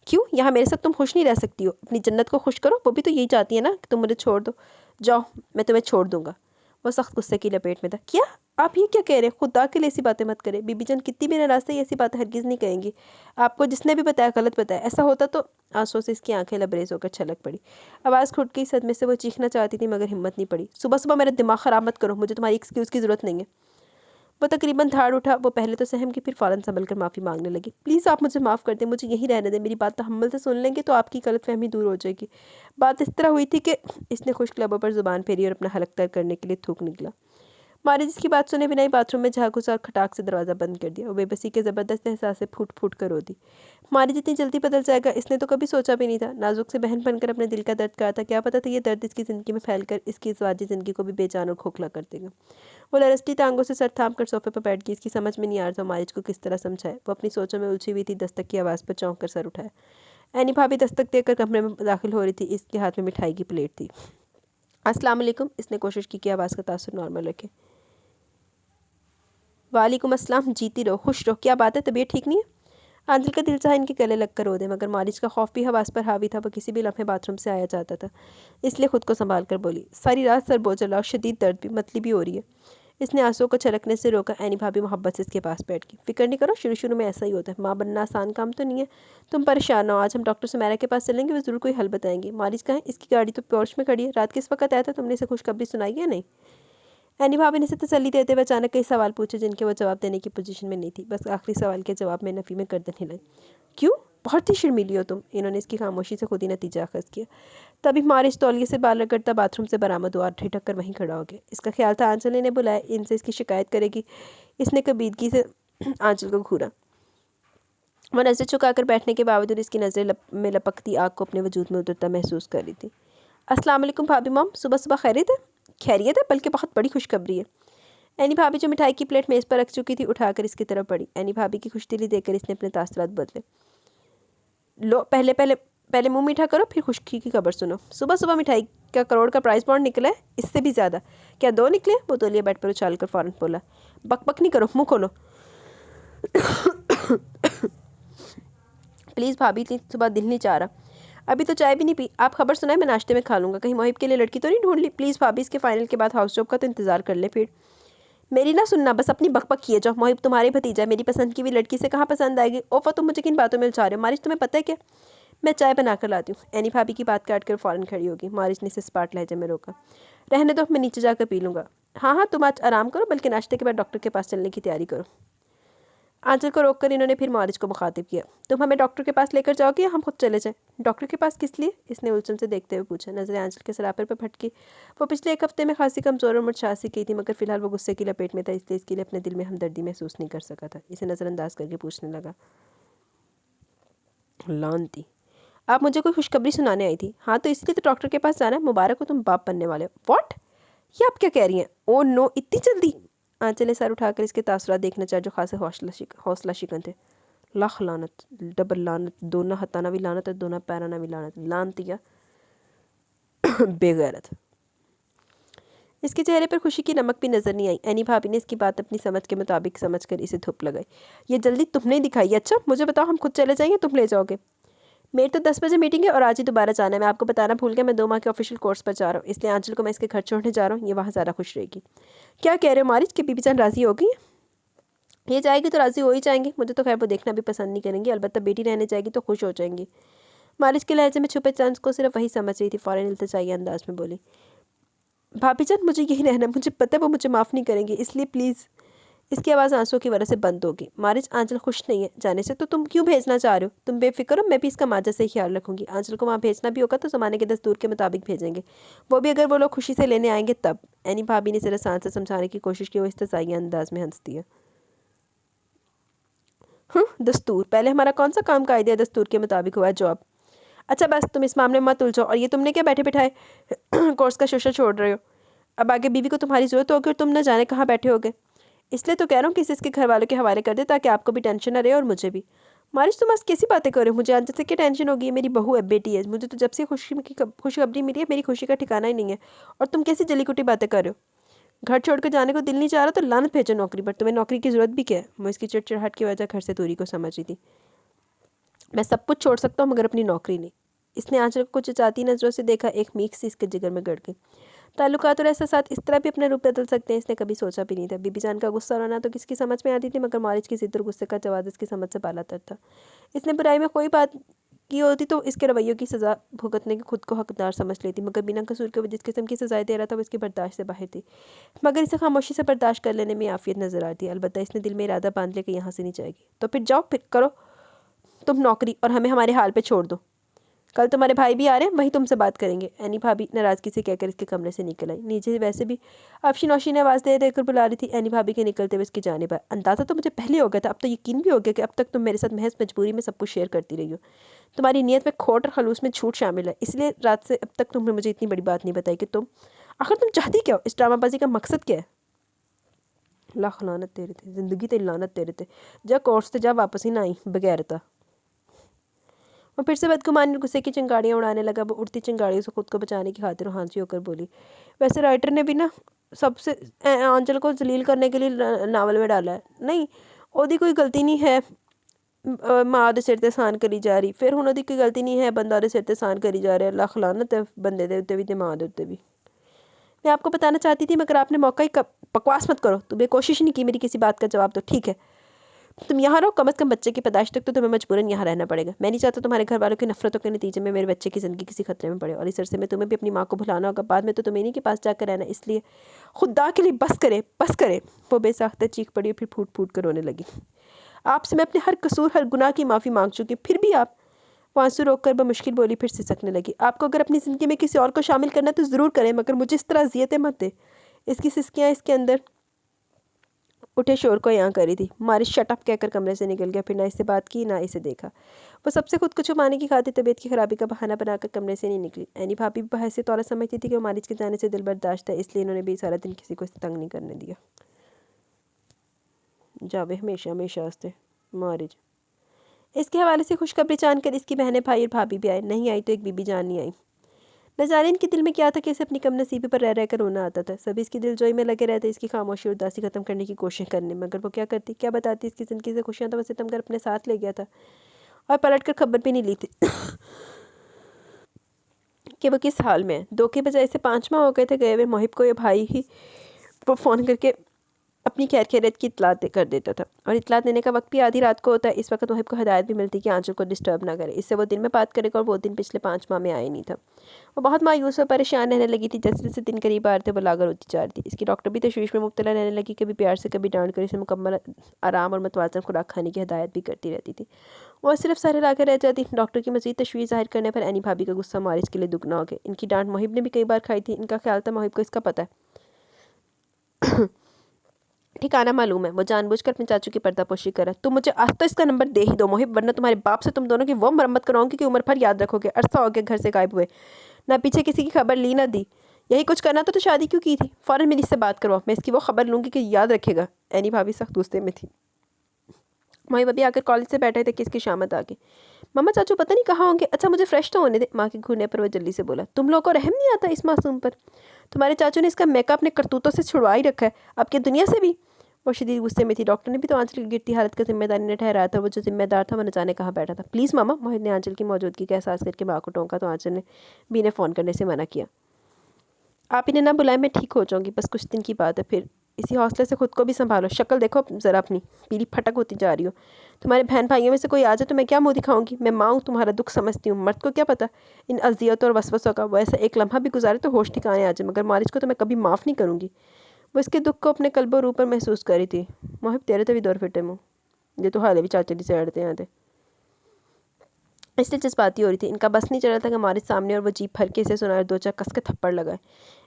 क्यों? यहाँ मेरे साथ तुम खुश नहीं रह सकती हो? अपनी जन्नत को खुश करो। वो भी तो यही चाहती है ना कि तुम मुझे छोड़ दो। जाओ, मैं तुम्हें छोड़ दूँगा। वो सख्त गुस्से की लपेट में था। क्या आप ये क्या कह रहे हैं? खुदा के लिए ऐसी बातें मत करें। बीबी जान कितनी भी नाराज़ से ऐसी बात हरगिज़ नहीं कहेंगी। आपको जिसने भी बताया गलत बताया। ऐसा होता तो। आंसुओं से इसकी आंखें लबरेज होकर छलक पड़ी। आवाज़ घुट गई। सदमे से वो चीखना चाहती थी मगर हिम्मत नहीं पड़ी। सुबह सुबह मेरा दिमाग ख़राब मत करो, मुझे तुम्हारी एक्सक्यूज़ की ज़रूरत नहीं है। वो तकरीबन धाड़ उठा। वो पहले तो सहम की, फिर फ़ौरन संभल कर माफ़ी मांगने लगी। प्लीज़ आप मुझे माफ़ कर दें, मुझे यहीं रहने दें। मेरी बात तहम्मुल से सुन लेंगे तो आपकी गलतफहमी दूर हो जाएगी। बात इस तरह हुई थी कि इसने खुश्क लबों पर ज़ुबान फेरी और अपना हलक तर करने के लिए थूक निकला। मारिज इसकी बात सुने बिना ही बाथरूम में झाँक घुसा और खटाक से दरवाज़ा बंद कर दिया। वो बेबसी के ज़बरदस्त एहसास से फूट फूट कर रो दी। मारिज इतनी जल्दी बदल जाएगा इसने तो कभी सोचा भी नहीं था। नाजुक से बहन बनकर अपने दिल का दर्द कहा था। क्या पता था ये दर्द इसकी ज़िंदगी में फैल कर इसकी ज़वाजी ज़िंदगी को भी बेजान और खोखला कर देगा। वो लरसती टांगों से सर थाम कर सोफे पर बैठ गई। इसकी समझ में नहीं आ रहा था मारिज को किस तरह समझाए। वो अपनी सोचों में उलझी हुई थी। दस्तक की आवाज़ पर चौंक कर सर उठाया। ऐनी भाभी दस्तक देकर कमरे में दाखिल हो रही थी। इसके हाथ में मिठाई की प्लेट थी। अस्सलाम वालेकुम। इसने कोशिश की कि आवाज़ का तासुर नॉर्मल रखे। वालेकुम अस्सलाम। जीती रहो, खुश रहो। क्या बात है, तबीयत ठीक नहीं है? आंचल का दिल चाहा इनके गले लग कर रो दे, मगर मारिच का खौफ भी हवास पर हावी था। वो किसी भी लम्हे बाथरूम से आया जाता था, इसलिए खुद को संभाल कर बोली, सारी रात सर बोझल और शदीद दर्द भी मतली भी हो रही है। इसने आंसुओं को छलकने से रोका। एनी भाभी मोहब्बत से इसके पास बैठ गई। फिक्र नहीं करो, शुरू शुरू में ऐसा ही होता है, माँ बनना आसान काम तो नहीं है। तुम परेशान ना हो, आज हम डॉक्टर सुमेरा के पास चलेंगे, वो ज़रूर कोई हल बताएंगे। मारिच कहाँ है? इसकी गाड़ी तो पोर्च में खड़ी है। रात किस वक्त आया था? तुमने इसे खुशखबरी सुनाई है नहीं? एनी भाभी ने इसे तसल्ली देते हुए अचानक कई सवाल पूछे जिनके वो जवाब देने की पोजीशन में नहीं थी। बस आखिरी सवाल के जवाब में नफ़ी में गर्दन हिलाई। क्यों? बहुत ही शर्मीली हो तुम। इन्होंने इसकी खामोशी से खुद ही नतीजा अखज़ किया। तभी मारिच तौलिए से बाल रगड़ता बाथरूम से बरामद हुआ और ठिठक कर वहीं खड़ा हो गया। इसका ख्याल था आंचल ने बुलाया, इनसे इसकी शिकायत करेगी। इसने कबीदगी से आंचल को घूरा। वह नज़र झुकाकर बैठने के बावजूद इसकी नज़रें में लपकती आग को अपने वजूद में उतरता महसूस कर रही थी। अस्सलाम वालेकुम भाभी मॉम, सुबह सुबह खैरियत है? खैरियत है, बल्कि बहुत बड़ी खुशखबरी है। एनी भाभी जो मिठाई की प्लेट मेज़ पर रख चुकी थी उठाकर इसकी तरफ बढ़ी। एनी भाभी की खुशदिली देखकर इसने अपने तासरात बदले। लो, पहले पहले पहले मुंह मीठा करो, फिर खुशकी की खबर सुनो। सुबह सुबह मिठाई का करोड़ का प्राइस बॉन्ड निकला है, इससे भी ज़्यादा। क्या 2 निकले? वो तौलिया बेड पर उछाल कर फ़ौरन बोला, बक बक नहीं करो, मुँह खोलो। प्लीज़ भाभी, इतनी सुबह दिल नहीं चाह रहा। अभी तो चाय भी नहीं पी, आप खबर सुनाए, मैं नाश्ते में खा लूँगा। कहीं मोहिब के लिए लड़की तो नहीं ढूंढ ली? प्लीज़ भाभी, इसके फाइनल के बाद हाउस जॉब का तो इंतज़ार कर ले। फिर मेरी ना सुनना, बस अपनी बकबक किए जाओ। मोहिब तुम्हारे भतीजा है, मेरी पसंद की भी लड़की से कहाँ पसंद आएगी? ओफा, तुम मुझे किन बातों में उलझा रहे हो? मारिच, तुम्हें पता है क्या? मैं चाय बना कर लाती हूँ। एनी भाभी की बात काट कर फ़ौरन खड़ी होगी। मारिच ने इसे स्पाट लहजे में रोका। रहने दो, मैं नीचे जाकर पी लूँगा। हाँ हाँ, तुम आज आराम करो, बल्कि नाश्ते के बाद डॉक्टर के पास चलने की तैयारी करो। आंचल को रोककर इन्होंने फिर मारिच को मुखातिब किया। तुम हमें डॉक्टर के पास लेकर जाओगे या हम खुद चले जाएं? डॉक्टर के पास किस लिए? इसने उलझन से देखते हुए पूछा। नजरें आंचल के सरापर पर भटकी। वो पिछले 1 हफ्ते में खासी कमज़ोर और मुरझा सी की थी, मगर फिलहाल वो गुस्से की लपेट में था, इसलिए इसके लिए अपने दिल में हमदर्दी महसूस नहीं कर सका था। इसे नज़रअंदाज करके पूछने लगा, लानती, आप मुझे कोई खुशखबरी सुनाने आई थी? हाँ, तो इसलिए तो डॉक्टर के पास जाना है। मुबारक हो, तुम बाप बनने वाले हो। व्हाट? ये आप क्या कह रही हैं? ओ नो, इतनी जल्दी? आंचल ने सर उठाकर इसके तासुरात देखना चाहे, जो खासे हौसला शिकन थे। लाख लानत, डबल लानत, दोना हताना भी लानत है, दोना पैराना भी लानत। लानतिया बेगैरत। इसके चेहरे पर खुशी की नमक भी नजर नहीं आई। एनी भाभी ने इसकी बात अपनी समझ के मुताबिक समझकर इसे धुप लगाई। ये जल्दी तुमने ही दिखाई? अच्छा, मुझे बताओ, हम खुद चले जाएंगे, तुम ले जाओगे? मेरी तो 10 बजे मीटिंग है और आज ही दोबारा जाना है। मैं आपको बताना भूल गया, मैं 2 माह के ऑफिशियल कोर्स पर जा रहा हूँ, इसलिए आंचल को मैं इसके घर छोड़ने जा रहा हूँ। ये वहाँ ज़्यादा खुश रहेगी। क्या कह रहे हो मारिच, कि बीबी जान राज़ी होगी? ये जाएगी तो राज़ी हो ही जाएंगे। मुझे तो खैर वो देखना भी पसंद नहीं करेंगी, अलबत्ता बेटी रहने जाएगी तो खुश हो जाएंगी। मारिच के लहजे में छुपे चांस को सिर्फ वही समझ रही थी। फ़ौरन इल्तिजाई अंदाज में बोली, भाभी जान, मुझे यही रहना है, मुझे पता है वो मुझे माफ़ नहीं करेंगी, इसलिए प्लीज़। इसकी आवाज़ आंसुओं की वजह से बंद होगी। मारिच, आंचल खुश नहीं है जाने से, तो तुम क्यों भेजना चाह रहे हो? तुम बेफिक्र हो, मैं भी इसका माँ जैसे ही ख्याल रखूंगी। आंचल को वहाँ भेजना भी होगा तो ज़माने के दस्तूर के मुताबिक भेजेंगे, वो भी अगर वो लोग खुशी से लेने आएंगे तब। एनी भाभी ने जरा शांत से समझाने की कोशिश की। वो इस्तेज़ाई अंदाज में हंसती है। दस्तूर? पहले हमारा कौन सा काम कायदे दस्तूर के मुताबिक हुआ है जॉब? अच्छा बस, तुम इस मामले में मत उलझो। और ये तुमने क्या बैठे बैठाए कोर्स का शोशा छोड़ रहे हो? अब आगे बीवी को तुम्हारी ज़रूरत होगी और तुम न जाने कहाँ बैठे होगे। इसलिए तो कह रहा हूँ कि इसे इसके घर वालों के हवाले कर दे, ताकि आपको भी टेंशन न रहे और मुझे भी। मारिच, तुम आज कैसी बातें कर रहे हो? मुझे आंचल से क्या टेंशन होगी? ये मेरी बहू है, बेटी है। मुझे तो जब से खुशखबरी मिली है, मेरी खुशी का ठिकाना ही नहीं है। और तुम कैसी जली कुटी बातें कर रहे हो? घर छोड़कर जाने को दिल नहीं चाह रहा तो लानत भेजो नौकरी पर। तुम्हें नौकरी की ज़रूरत भी क्या है? वो इसकी चिड़चिड़ाहट की वजह घर से दूरी को समझ रही थी। मैं सब कुछ छोड़ सकता हूँ, मगर अपनी नौकरी नहीं। इसने आंचल को कुछ चाहती नज़रों से देखा। एक मीख सी इसके जिगर में गड़ गई। ताल्लुकात और एहसासात इस तरह भी अपने रूप बदल सकते हैं, इसने कभी सोचा भी नहीं था। बीबी जान का गुस्सा और रोना तो किसकी समझ में आती थी, मगर मारिच की जिद और गुस्से का जवाब इसकी समझ से बालातर था। इसने बुराई में कोई बात की होती तो इसके रवैयों की सज़ा भुगतने की खुद को हकदार समझ लेती, मगर बिना कसूर के वो जिस किस्म की सजाएं दे रहा था वो इसकी बर्दाश्त से बाहर थी। मगर इसे खामोशी से बर्दाश्त कर लेने में आफियत नजर आती है। अलबत्ता इसने दिल में इरादा बांध लिया कि यहाँ से नहीं जाएगी। तो फिर जाओ, फिर करो तुम नौकरी, और हमें हमारे हाल पे छोड़ दो। कल तुम्हारे भाई भी आ रहे हैं, वही तुमसे बात करेंगे। एनी भाभी नाराज़गी से कहकर इसके कमरे से निकल आई। नीचे वैसे भी अफशी नौशी ने आवाज़ दे देकर बुला रही थी। एनी भाभी के निकलते हुए इसकी जानिब आया। अंदाज़ा तो मुझे पहले हो गया था, अब तो यकीन भी हो गया कि अब तक तुम मेरे साथ महज मजबूरी में सब कुछ शेयर करती रही हो। तुम्हारी नीयत में खोट और खलूस में झूठ शामिल है, इसलिए रात से अब तक तुमने मुझे इतनी बड़ी बात नहीं बताई कि तुम आखिर तुम चाहती क्या हो? इस ड्रामाबाजी का मकसद क्या है? लाख लानत तेरे थे, जिंदगी तेरी लानत तेरे थे। जा कोर्स से जा, वापस ही ना आई बगैरता। वो फिर से बदगुमानी और गुस्से की चिंगाड़ियाँ उड़ाने लगा। वो उड़ती चिंगाड़ियों से खुद को बचाने की खातिर हाँची होकर बोली, वैसे राइटर ने भी ना सबसे आंचल को जलील करने के लिए नावल में डाला है। नहीं, ओदी कोई गलती नहीं है। मां दे सिर ते एहसान करी जा रही, फिर हुण ओहदी कोई गलती नहीं है, बंदा ओहदे सिर ते एहसान करी जा रहा है। लख लानत है बंदे दे उत्ते भी ते मां दे उत्ते भी। मैं आपको बताना चाहती थी मगर आपने मौका ही बकवास मत करो, तुमने कोशिश नहीं की मेरी किसी बात का जवाब दो। ठीक है तुम यहाँ रहो, कम अज़ कम बच्चे की पैदाइश तक तो तुम्हें मजबूरन यहाँ रहना पड़ेगा। मैं नहीं चाहता तुम्हारे घर वालों की नफरतों के नतीजे में मेरे बच्चे की ज़िंदगी किसी खतरे में पड़े, और इस अरसे में तुम्हें भी अपनी माँ को भुलाना होगा, बाद में तो तुम्हें इन्हीं के पास जाकर रहना। इसलिए खुदा के लिए बस करे, बस करे। वो बेसाख्ता चीख पड़ी और फिर फूट फूट कर रोने लगी। आपसे मैं अपने हर कसूर हर गुनाह की माफ़ी मांग चुकी, फिर भी आप। वो आंसू रोक कर बमुश्किल बोली, फिर सिसकने लगी। आपको अगर अपनी ज़िंदगी में किसी और को शामिल करना तो ज़रूर करें, मगर मुझे इस तरह अजियतें मत दे। इसकी सिसकियाँ इसके अंदर उठे शोर को यहाँ करी थी। मारिस शटअप कहकर कमरे से निकल गया, फिर ना इससे बात की ना इसे देखा। वो सबसे खुद को छुपाने की खातिर तबीयत की खराबी का बहाना बनाकर कमरे से नहीं निकली। एनी भाभी भी बहैसियत औरत समझती थी कि वो मारिस के जाने से दिल बर्दाश्त है, इसलिए इन्होंने भी सारा दिन किसी को तंग नहीं करने दिया। जावे हमेशा हमेशा हंसते मारिज। इसके हवाले से खुशखबरी जानकर इसकी बहनें भाई और भाभी भी आए, नहीं आई तो एक बीबी जान नहीं आई। न जाने इनके दिल में क्या था कि इसे अपनी कम नसीबी पर रह रहकर रोना आता था। सभी इसकी दिलजोई में लगे रहते, इसकी खामोशी और उदासी ख़त्म करने की कोशिश करने, मगर वो क्या करती क्या बताती। इसकी ज़िंदगी से खुशियाँ तो वो सितम कर अपने साथ ले गया था, और पलट कर खबर भी नहीं ली थी कि वो किस हाल में है। 2 के बजाय इसे 5 माह हो गए थे गए हुए। मोहिब को ये भाई ही वो फ़ोन करके अपनी खैर खैरियत की इतलात कर देता था, और इतलात देने का वक्त भी आधी रात को होता है। इस वक्त मोहिब को हिदायत भी मिलती कि आंचल को डिस्टर्ब ना करे, इससे वो दिन में बात करेगा, और वो दिन पिछले 5 माह में आया नहीं था। वो बहुत मायूस और परेशान रहने लगी थी। जैसे जैसे दिन करीब आ रहे थे वो लागर होती जा रही थी। इसकी डॉक्टर भी तशवीश में मुब्तला रहने लगी, कभी प्यार से कभी डांट कर इसे मुकम्मल आराम और मतवाज़न खुराक खाने की हिदायत भी करती रहती थी। वो सिर्फ सर हिलाकर रह जाती। डॉक्टर की मज़ीद तशवीश ज़ाहिर करने पर एनी भाभी का गुस्सा मारिस के लिए दुगना हो गया। इनकी डांट मोहिब ने भी कई बार खाई थी। इनका ख्याल था मोहिब को इसका पता है, ठिकाना मालूम है। वो जानबूझकर अपने चाचू की पर्दापोशी करा। तुम मुझे आज तो इसका नंबर दे ही दो मोहिब, वरना तुम्हारे बाप से तुम दोनों की वो मरम्मत कराऊंगी कि उम्र भर याद रखोगे। अरसा हो गया घर से गायब हुए, ना पीछे किसी की खबर ली ना दी। यही कुछ करना तो शादी क्यों की थी। फ़ौरन मेरी इससे बात करवाओ, मैं इसकी वो खबर लूँगी कि याद रखेगा। एनी भाभी सख्त गुस्से में थी। मोहिब अभी आकर कॉलेज से बैठे थे कि इसकी शामत आ गई। मम्मा चाचू पता नहीं कहाँ होंगे, अच्छा मुझे फ्रेश तो होने दे। माँ के घूरने पर वो जल्दी से बोला, तुम लोगों को रहम नहीं आता इस मासूम पर। तुम्हारे चाचू ने इसका मेकअप अपने करतूतों से छुड़वा ही रखा है, अब की दुनिया से भी। वो शदीद गुस्से में थी। डॉक्टर ने भी तो आंचल की गिरती हालत का जिम्मेदारी ने ठहराया था। वो जो जिम्मेदार था वो न जाने कहाँ बैठा था। प्लीज़ मामा। मोहित ने आंचल की मौजूदगी का एहसास करके माँ को टोंका तो आंचल ने भी ने फ़ोन करने से मना किया। आप इन्हें ना बुलाएं, मैं ठीक हो जाऊँगी, बस कुछ दिन की बात है। फिर इसी हौसले से खुद को भी संभालो। शक्ल देखो ज़रा अपनी, पीली फटक होती जा रही हो। तुम्हारे बहन भाइयों में से कोई आ जाए तो मैं क्या मुँह दिखाऊंगी। मैं माँ हूँ, तुम्हारा दुख समझती हूँ। मर्द को क्या पता इन अजियतों और वसवसों का। वो ऐसा एक लम्हा भी गुजारे तो होश ठिकाने आ जाए, मगर मारिज को तो मैं कभी माफ़ नहीं करूँगी। वो इसके दुख को अपने कल्बो रूह पर महसूस करी थी। मोहिब तेरे तो भी दौर फिटे मुँह, ये तो हाले भी चाचा जी से अड़ते हैं। इसलिए जज्बाती हो रही थी। इनका बस नहीं चल रहा था कि हमारे सामने और वो जीप भर के इसे सुनाए 2 चार कस के थप्पड़ लगाए।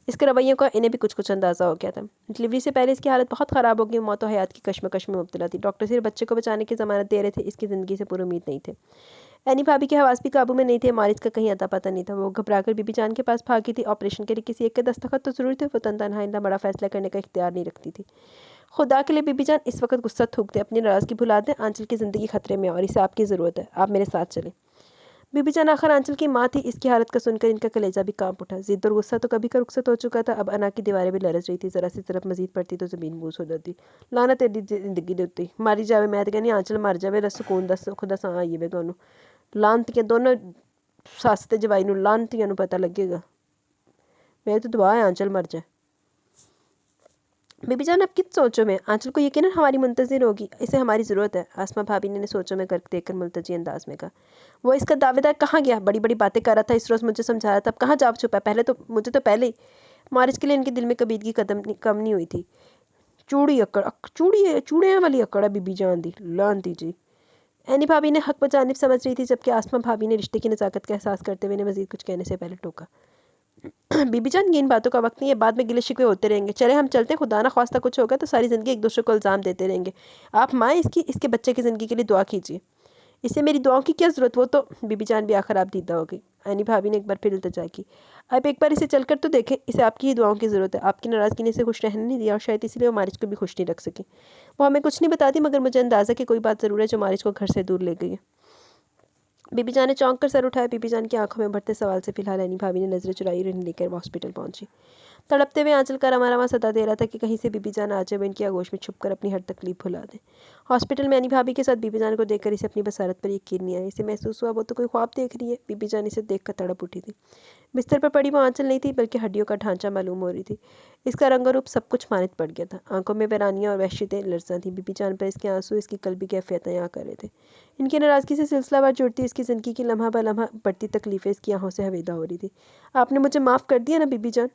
इसके रवैयों का इन्हें भी कुछ कुछ अंदाज़ा हो गया था। डिलीवरी से पहले इसकी हालत बहुत ख़राब हो गई, मौत और हयात की कश्मकश में मुब्तला थी। डॉक्टर सिर्फ बच्चे को बचाने की ज़मानत दे रहे थे, इसकी ज़िंदगी से पूरी उम्मीद नहीं थे। एनी भाभी के हवास भी काबू में नहीं थे। मारिज का कहीं अता पता नहीं था। वो घबराकर बीबी जान के पास भागी थी। ऑपरेशन के लिए किसी एक के दस्तखत तो ज़रूर थे। वो तनहा इतना बड़ा फैसला करने का इख्तियार नहीं रखती थी। खुदा के लिए बीबी जान इस वक्त गुस्सा थूक दे, अपनी नाराज़गी भुला दें। आंचल की ज़िंदगी खतरे में और इसे आपकी ज़रूरत है, आप मेरे साथ चलें। बीबी जान आखिर आंचल की माँ थी। इसकी हालत का सुनकर इनका कलेजा भी कांप उठा। जिद और गुस्सा तो कभी का रुखसत हो चुका था, अब अना की दीवारें भी लरज रही थी। ज़रा सी तरफ मजीद पड़ती तो ज़मीन बूस हो जाती। लाना तेरी जिंदगी दे उत्ती मारी जावे। मैं तो कहनी आंचल मर जावे, रस सुकून दस खुदा सा आइए वे दोनों लानतियां दोनों सस ते जवाई नूं लानतियां नूं पता लगेगा। मेरी तो दुआ है आंचल मर जाए। बीबी जान अब किस सोचो में, आंचल को यकीनन हमारी मुंतज़िर होगी, इसे हमारी ज़रूरत है। आसमा भाभी ने सोचों में गर्क देखकर मुल्तजी अंदाज में कहा। वो इसका दावेदार कहाँ गया, बड़ी बड़ी बातें कर रहा था, इस रोज़ मुझे समझा रहा था, अब कहाँ जा छुपा है। पहले तो मुझे तो पहले ही मारिज के लिए इनके दिल में कबीदगी कम नहीं हुई थी। चूड़ी अकड़ चूड़ियाँ वाली अकड़ है बीबी जान दी लानती जी। एनी भाभी ने हक बजानिब समझ रही थी, जबकि आसमा भाभी ने रिश्ते की नज़ाकत का एहसास करते हुए मज़ीद कुछ कहने से पहले टोका। बीबी जान ये इन बातों का वक्त नहीं है, बाद में गिले शिकवे होते रहेंगे। चले हम चलते हैं, खुदा ना ख्वास्ता कुछ होगा तो सारी ज़िंदगी एक दूसरे को इल्ज़ाम देते रहेंगे। आप माँ इसके बच्चे की ज़िंदगी के लिए दुआ कीजिए। इसे मेरी दुआओं की क्या ज़रूरत। वो तो बीबी जान भी आखिर आप दीदा हो गई। एनी भाभी ने एक बार फिर इल्तिजा की। अब एक बार इसे चलकर तो देखें, इसे आपकी ही दुआओं की ज़रूरत है। आपकी नाराज़गी ने इसे खुश रहने नहीं दिया, और शायद इसलिए वो मारिज को भी खुश नहीं रख सकी। वो हमें कुछ नहीं बताती, मगर मुझे अंदाज़ा कि कोई बात ज़रूर है जो मारिज को घर से दूर ले गई है। बीबी जान ने चौंक कर सर उठाया। बीबी जान की आंखों में बढ़ते सवाल से फिलहाल एनी भाभी ने नज़रें चुराई और इन्हें लेकर हॉस्पिटल पहुंची। तड़पते हुए आंचल का रवा सदा दे रहा था कि कहीं से बीबी जान आ जाए, वो इनकी आगोश में छुप कर अपनी हर तकलीफ भुला दे। हॉस्पिटल में अनी भाभी के साथ बीबी जान को देखकर इसे अपनी बसारत पर यकीन नहीं आया। इसे महसूस हुआ वो तो कोई ख्वाब देख रही है। बीबी जान इसे देखकर तड़प उठी थी। बिस्तर पर पड़ी वो आंचल नहीं थी, बल्कि हड्डियों का ढांचा मालूम हो रही थी। इसका रंग और रूप सब कुछ मानित पड़ गया था। आंखों में वैरानियाँ और वहशतें लरसा थी। बीबी जान पर इसके आंसू इसकी कल्बी कैफियत यहाँ कर रहे थे। इनकी नाराज़गी से सिलसिलावार जुड़ती इसकी ज़िंदगी की लम्हा ब लम्हा बढ़ती तकलीफ़ें इसकी आंखों से हवेदा हो रही थी। आपने मुझे माफ़ कर दिया ना बीबी जान?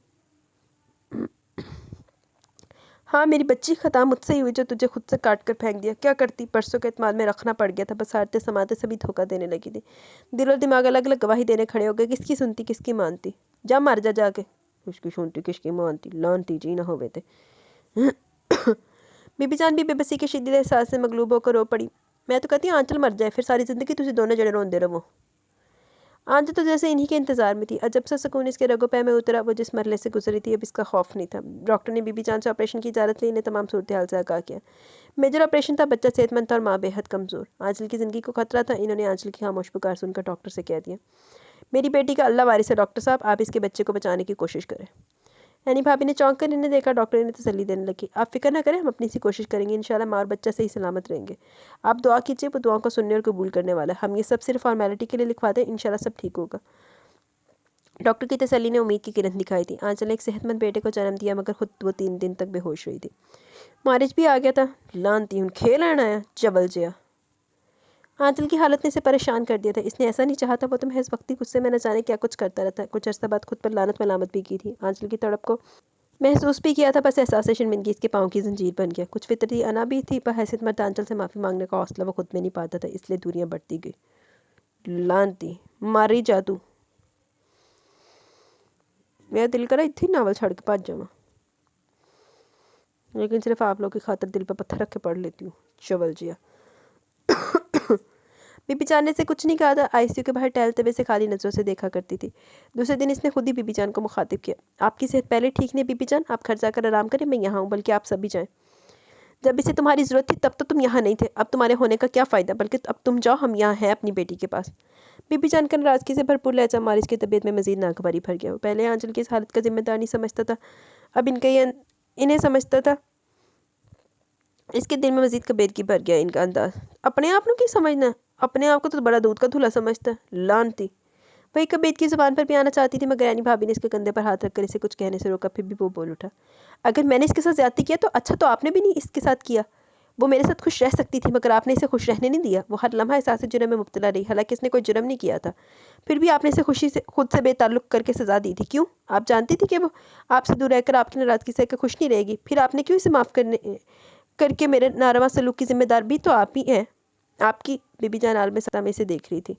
हाँ, मेरी बच्ची, खता मुझसे ही हुई जो तुझे खुद से काट कर फेंक दिया। क्या करती, परसों के इत्माद में रखना पड़ गया था। बस हारते समाते सभी धोखा देने लगी थी। दिल और दिमाग अलग अलग गवाही देने खड़े हो गए। किसकी सुनती, किसकी मानती? जा मर जा जाके। किसकी सुनती, किसकी मानती, लानती जी ना होवे थे। बीबी जान भी बेबसी के शिद्दत एहसास से मगलूब होकर रो पड़ी। मैं तो कहती हूँ आंचल मर जाए, फिर सारी ज़िंदगी तुझे दोनों जने रोंदे रहो। आंचल तो जैसे इन्हीं के इंतजार में थी। अजब सा सुकून इसके रगों पैर में उतरा। वो जिस मरले से गुजरी थी अब इसका खौफ नहीं था। डॉक्टर ने बीबी जान से ऑपरेशन की इजाज़त ली। इन्हें तमाम सूरत हाल से आगाह किया। मेजर ऑपरेशन था। बच्चा सेहतमंद था और माँ बेहद कमज़ोर। आंचल की ज़िंदगी को खतरा था। इन्होंने आंचल की खामोश पुकार सुनकर डॉक्टर से कह दिया, मेरी बेटी का अल्लाह वारिस है डॉक्टर साहब, आप इसके बच्चे को बचाने की कोशिश करें। यानी भाभी ने चौंक कर इन्हें देखा। डॉक्टर ने तसल्ली देने लगी, आप फिक्र ना करें, हम अपनी सी कोशिश करेंगे। इंशाल्लाह माँ और बच्चा सही सलामत रहेंगे। आप दुआ कीजिए, वो दुआओं को सुनने और कबूल करने वाला है। हम ये सब सिर्फ फॉर्मेलिटी के लिए लिखवा दें, इंशाल्लाह सब ठीक होगा। डॉक्टर की तसल्ली ने उम्मीद की किरण दिखाई थी। आंचल ने एक सेहतमंद बेटे को जन्म दिया, मगर खुद वो 3 दिन तक बेहोश रही थी। मारिज भी आ गया था। लानती हूँ, खेल आया जबल जिया। आंचल की हालत ने इसे परेशान कर दिया था। इसने ऐसा नहीं चाहा था। वो तो महज वक्ती गुस्से में न जाने क्या कुछ करता रहता। कुछ अर्सा बाद खुद पर लानत मलामत भी की थी। आंचल की तड़प को महसूस भी किया था। बस एहसास शर्मिंदगी इसके पाँव की जंजीर बन गया। कुछ फितरती अना भी थी, पर हैसियत मर्द आंचल से माफ़ी मांगने का हौसला वो खुद में नहीं पाता था, इसलिए दूरियां बढ़ती गई। लानती मारी जादू, मेरा दिल करा इतनी नावल छड़ के भाज जावा, लेकिन सिर्फ आप लोग की खातिर दिल पर पत्थर रख के पढ़ लेती हूँ। चवल जिया। बीबी जान ने से कुछ नहीं कहा था। आईसीयू के बाहर टहलते हुए से खाली नज़रों से देखा करती थी। दूसरे दिन इसने खुद ही बीबी जान को मुखातिब किया, आपकी सेहत पहले ठीक नहीं बीबी जान, आप घर जाकर आराम करें, मैं यहाँ हूँ, बल्कि आप सभी जाएँ। जब इसे तुम्हारी ज़रूरत थी तब तो तुम यहाँ नहीं थे, अब तुम्हारे होने का क्या फ़ायदा, बल्कि अब तुम जाओ, हम यहाँ हैं अपनी बेटी के पास। बीबी जान का नाराज़गी से भरपूर लहजा मारिस की तबीयत में मज़ीद नागवारी भर गया। पहले आंचल की इस हालत का जिम्मेदार नहीं समझता था, अब इन्हें समझता था। इसके दिल में मज़ीद कबीरगी भर गया इनका अंदाज़। अपने आप की समझना, अपने आप को तो बड़ा दूध का धुला समझता है। लानती। वही कबीर की ज़ुबान पर भी आना चाहती थी, मगर यानी भाभी ने इसके कंधे पर हाथ रखकर इसे कुछ कहने से रोका। फिर भी वो बोल उठा, अगर मैंने इसके साथ ज़्यादती किया तो अच्छा तो आपने भी नहीं इसके साथ किया। वो मेरे साथ खुश रह सकती थी, मगर आपने इसे खुश रहने नहीं दिया। वो हर लम्हा एहसास जुर्म में मुब्तला रही, हालांकि इसने कोई जुर्म नहीं किया था। फिर भी आपने इसे खुशी से खुद से बेताल्लुक़ करके सज़ा दी थी। क्यों? आप जानती थी कि वो आपसे दूर रहकर आपकी नाराज़गी से खुश नहीं रहेगी। फिर आपने क्यों इसे माफ़ करके मेरे नारवा सलूक की जिम्मेदार भी तो आप ही हैं। आपकी। बीबी जान आलम सदमे से देख रही थी,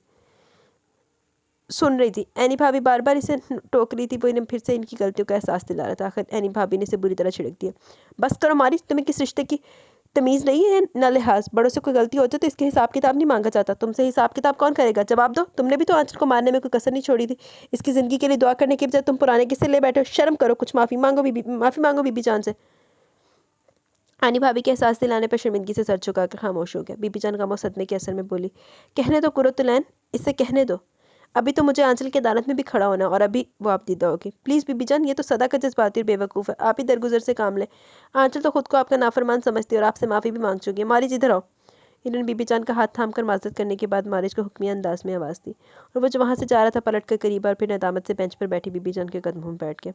सुन रही थी। एनी भाभी बार बार इसे टोक रही थी। वो इन्हें फिर से इनकी गलतियों का एहसास दिला रहा था। आखिर एनी भाभी ने इसे बुरी तरह छिड़क दिया, बस करो मारी, तुम्हें किस रिश्ते की तमीज़ नहीं है ना लिहाज। बड़ों से कोई गलती हो जाए तो इसके हिसाब किताब नहीं मांगा जाता। तुमसे हिसाब किताब कौन करेगा? जवाब दो। तुमने भी तो आंचल को मारने में कोई कसर नहीं छोड़ी थी। इसकी ज़िंदगी के लिए दुआ करने के बजाय तुम पुराने किस्से ले बैठे हो। शर्म करो, कुछ माफ़ी मांगो बीबी जान से। आनी भाभी के एहसास दिलाने पर शर्मिंदगी से सर झुकाकर खामोश हो गया। बीबी जान गम और सदमे के असर में बोली, कहने दो कुरतुलैन, इससे कहने दो। अभी तो मुझे आंचल की अदालत में भी खड़ा होना, और अभी वो आप दीदा होगी। प्लीज़ बीबी जान, ये तो सदा का जज्बाती और बेवकूफ़ है। आप ही दरगुजर से काम लें। आंचल तो खुद को आपका नाफरमान समझती है और आपसे माफ़ी भी मांग चुकी है। मारिज इधर आओ। इन्होंने बीबी जान का हाथ थाम कर माजरत करने के बाद मारिज को हुक्मिया अंदाज में आवाज़ दी, और वो जो वहाँ से जा रहा था पलट कर करीब और फिर नदामत से बेंच पर बैठी बीबी जान के कदमों में बैठ गया।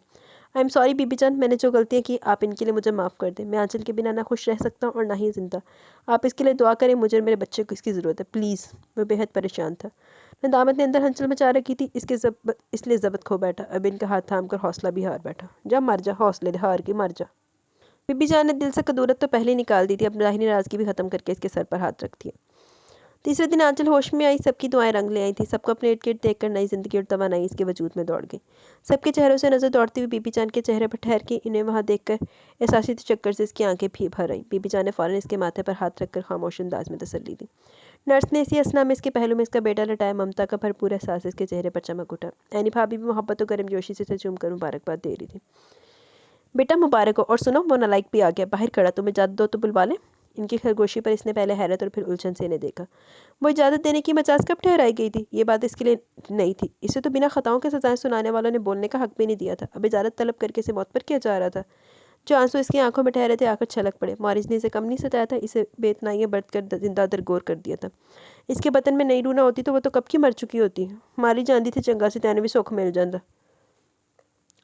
आई एम सॉरी बीबी जान, मैंने जो गलतियाँ की आप इनके लिए मुझे माफ़ कर दें। मैं आंचल के बिना ना खुश रह सकता हूँ और ना ही जिंदा। आप इसके लिए दुआ करें, मुझे और मेरे बच्चे को इसकी ज़रूरत है, प्लीज़। वो बेहद परेशान था। नदामत ने अंदर हलचल मचा रखी थी। इसलिए ज़बत खो बैठा। अब इनका हाथ थाम कर हौसला भी हार बैठा। जा मर जा, हौसले हार के मर जा। बीबी जान ने दिल से कदूरत तो पहले ही निकाल दी थी। अब ज़ाहिरी नाराज़गी भी ख़त्म करके इसके सर पर हाथ रख दिया। तीसरे दिन आंचल होश में आई। सबकी दुआएं रंग ले आई थी। सबको अपने इर्द गिर्द देखकर नई जिंदगी और तवानाई इसके वजूद में दौड़ गई। सबके चेहरों से नज़र दौड़ती हुई बीबी जान के चेहरे पर ठहर के इन्हें वहाँ देखकर एहसासी चक्कर से इसकी आंखें भी भर आई। बीबी जान ने फ़ौरन इसके माथे पर हाथ रखकर खामोश अंदाज में तसल्ली दी। नर्स ने इसी असना में इसके पहलू में इसका बेटा लटाया। ममता का भरपूर एहसास इसके चेहरे पर चमक उठा। एनी भाभी भी मोहब्बत और गर्मजोशी से चूम कर मुबारकबाद दे रही थी। बेटा मुबारक हो, और सुनो वो नालायक भी आ गया बाहर खड़ा, तुम्हें इजाज़त दो तो बुलवा लें। इनकी खरगोशी पर इसने पहले हैरत और फिर उलझन से इन्हें देखा। वो इजाज़त देने की मजाज कब ठहराई गई थी? ये बात इसके लिए नई थी। इसे तो बिना खताओं के सजाएं सुनाने वालों ने बोलने का हक भी नहीं दिया था। अब इजाज़त तलब करके इसे मौत पर किया जा रहा था। जो आंसू इसकी आंखों में ठहरे थे आकर छलक पड़े। मॉरिस ने इसे कम नहीं सताया था, इसे बेतनाइयाँ बरत कर जिंदा दरगोर कर दिया था। इसके बदन में नई रूह ना होती तो वो तो कब की मर चुकी होती। मारी जानती थी चंगा से तैने भी सुख मिल जाता।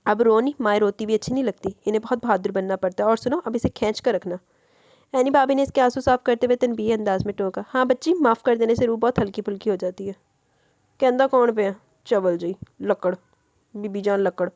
अब रो नहीं, माए रोती भी अच्छी नहीं लगती, इन्हें बहुत बहादुर बनना पड़ता है। और सुनो, अब इसे खींच कर रखना। एनी भाभी ने इसके आंसू साफ करते हुए तनबीह अंदाज में टोका। हाँ बच्ची, माफ़ कर देने से रूह बहुत हल्की फुल्की हो जाती है। कहंदा कौन पे है? चवल जी, लकड़, बीबी जान लकड़।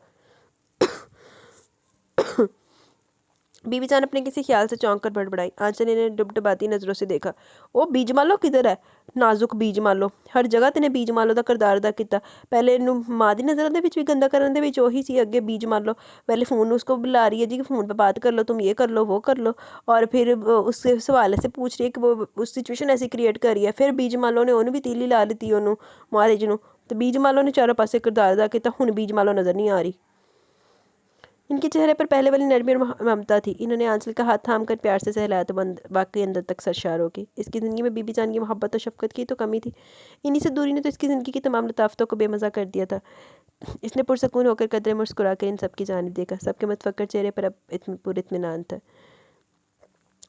बीबी जान अपने किसी ख्याल से चौंक कर बड़बड़ाई। आंचल ने डुबडुबाती नज़रों से देखा। ओ बीज मालो किधर है? नाजुक बीज मालो, हर जगह तेने बीज मालो का किरदार अदा किया। पहले इनू माँ की नज़रों के भी गंदा करने भी ਉਹੀ ਸੀ, अगे बीज मालो। पहले फ़ोन उसको बुला रही है जी कि फ़ोन पे बात कर लो, तुम ये कर लो वो कर लो, और फिर उससे सवाल से पूछ रही है कि वो उस सिचुएशन ऐसी क्रिएट कर रही है। फिर बीज मालो ने ਉਹਨੂੰ भी तीली ला दी ਉਹਨੂੰ महाराज ਨੂੰ, तो बीज मालो ने चारों पासे किरदार अदा किया। हुण बीज मालो नज़र नहीं आ रही। इनके चेहरे पर पहले वाली नरमी और ममता थी। इन्होंने आंचल का हाथ थाम कर प्यार से सहलाया तो वाकई अंदर तक सरशार हो गई। इसकी ज़िंदगी में बीबी जान की मोहब्बत और शफकत की तो कमी थी। इन्हीं से दूरी ने तो इसकी ज़िंदगी की तमाम लताफ़तों को बेमज़ा कर दिया था। इसने पुरसकून होकर कदरे मुस्कुरा कर इन सबकी जानिब देखा। सबके मुतफक्कर चेहरे पर अब पूरे इत्मीनान था।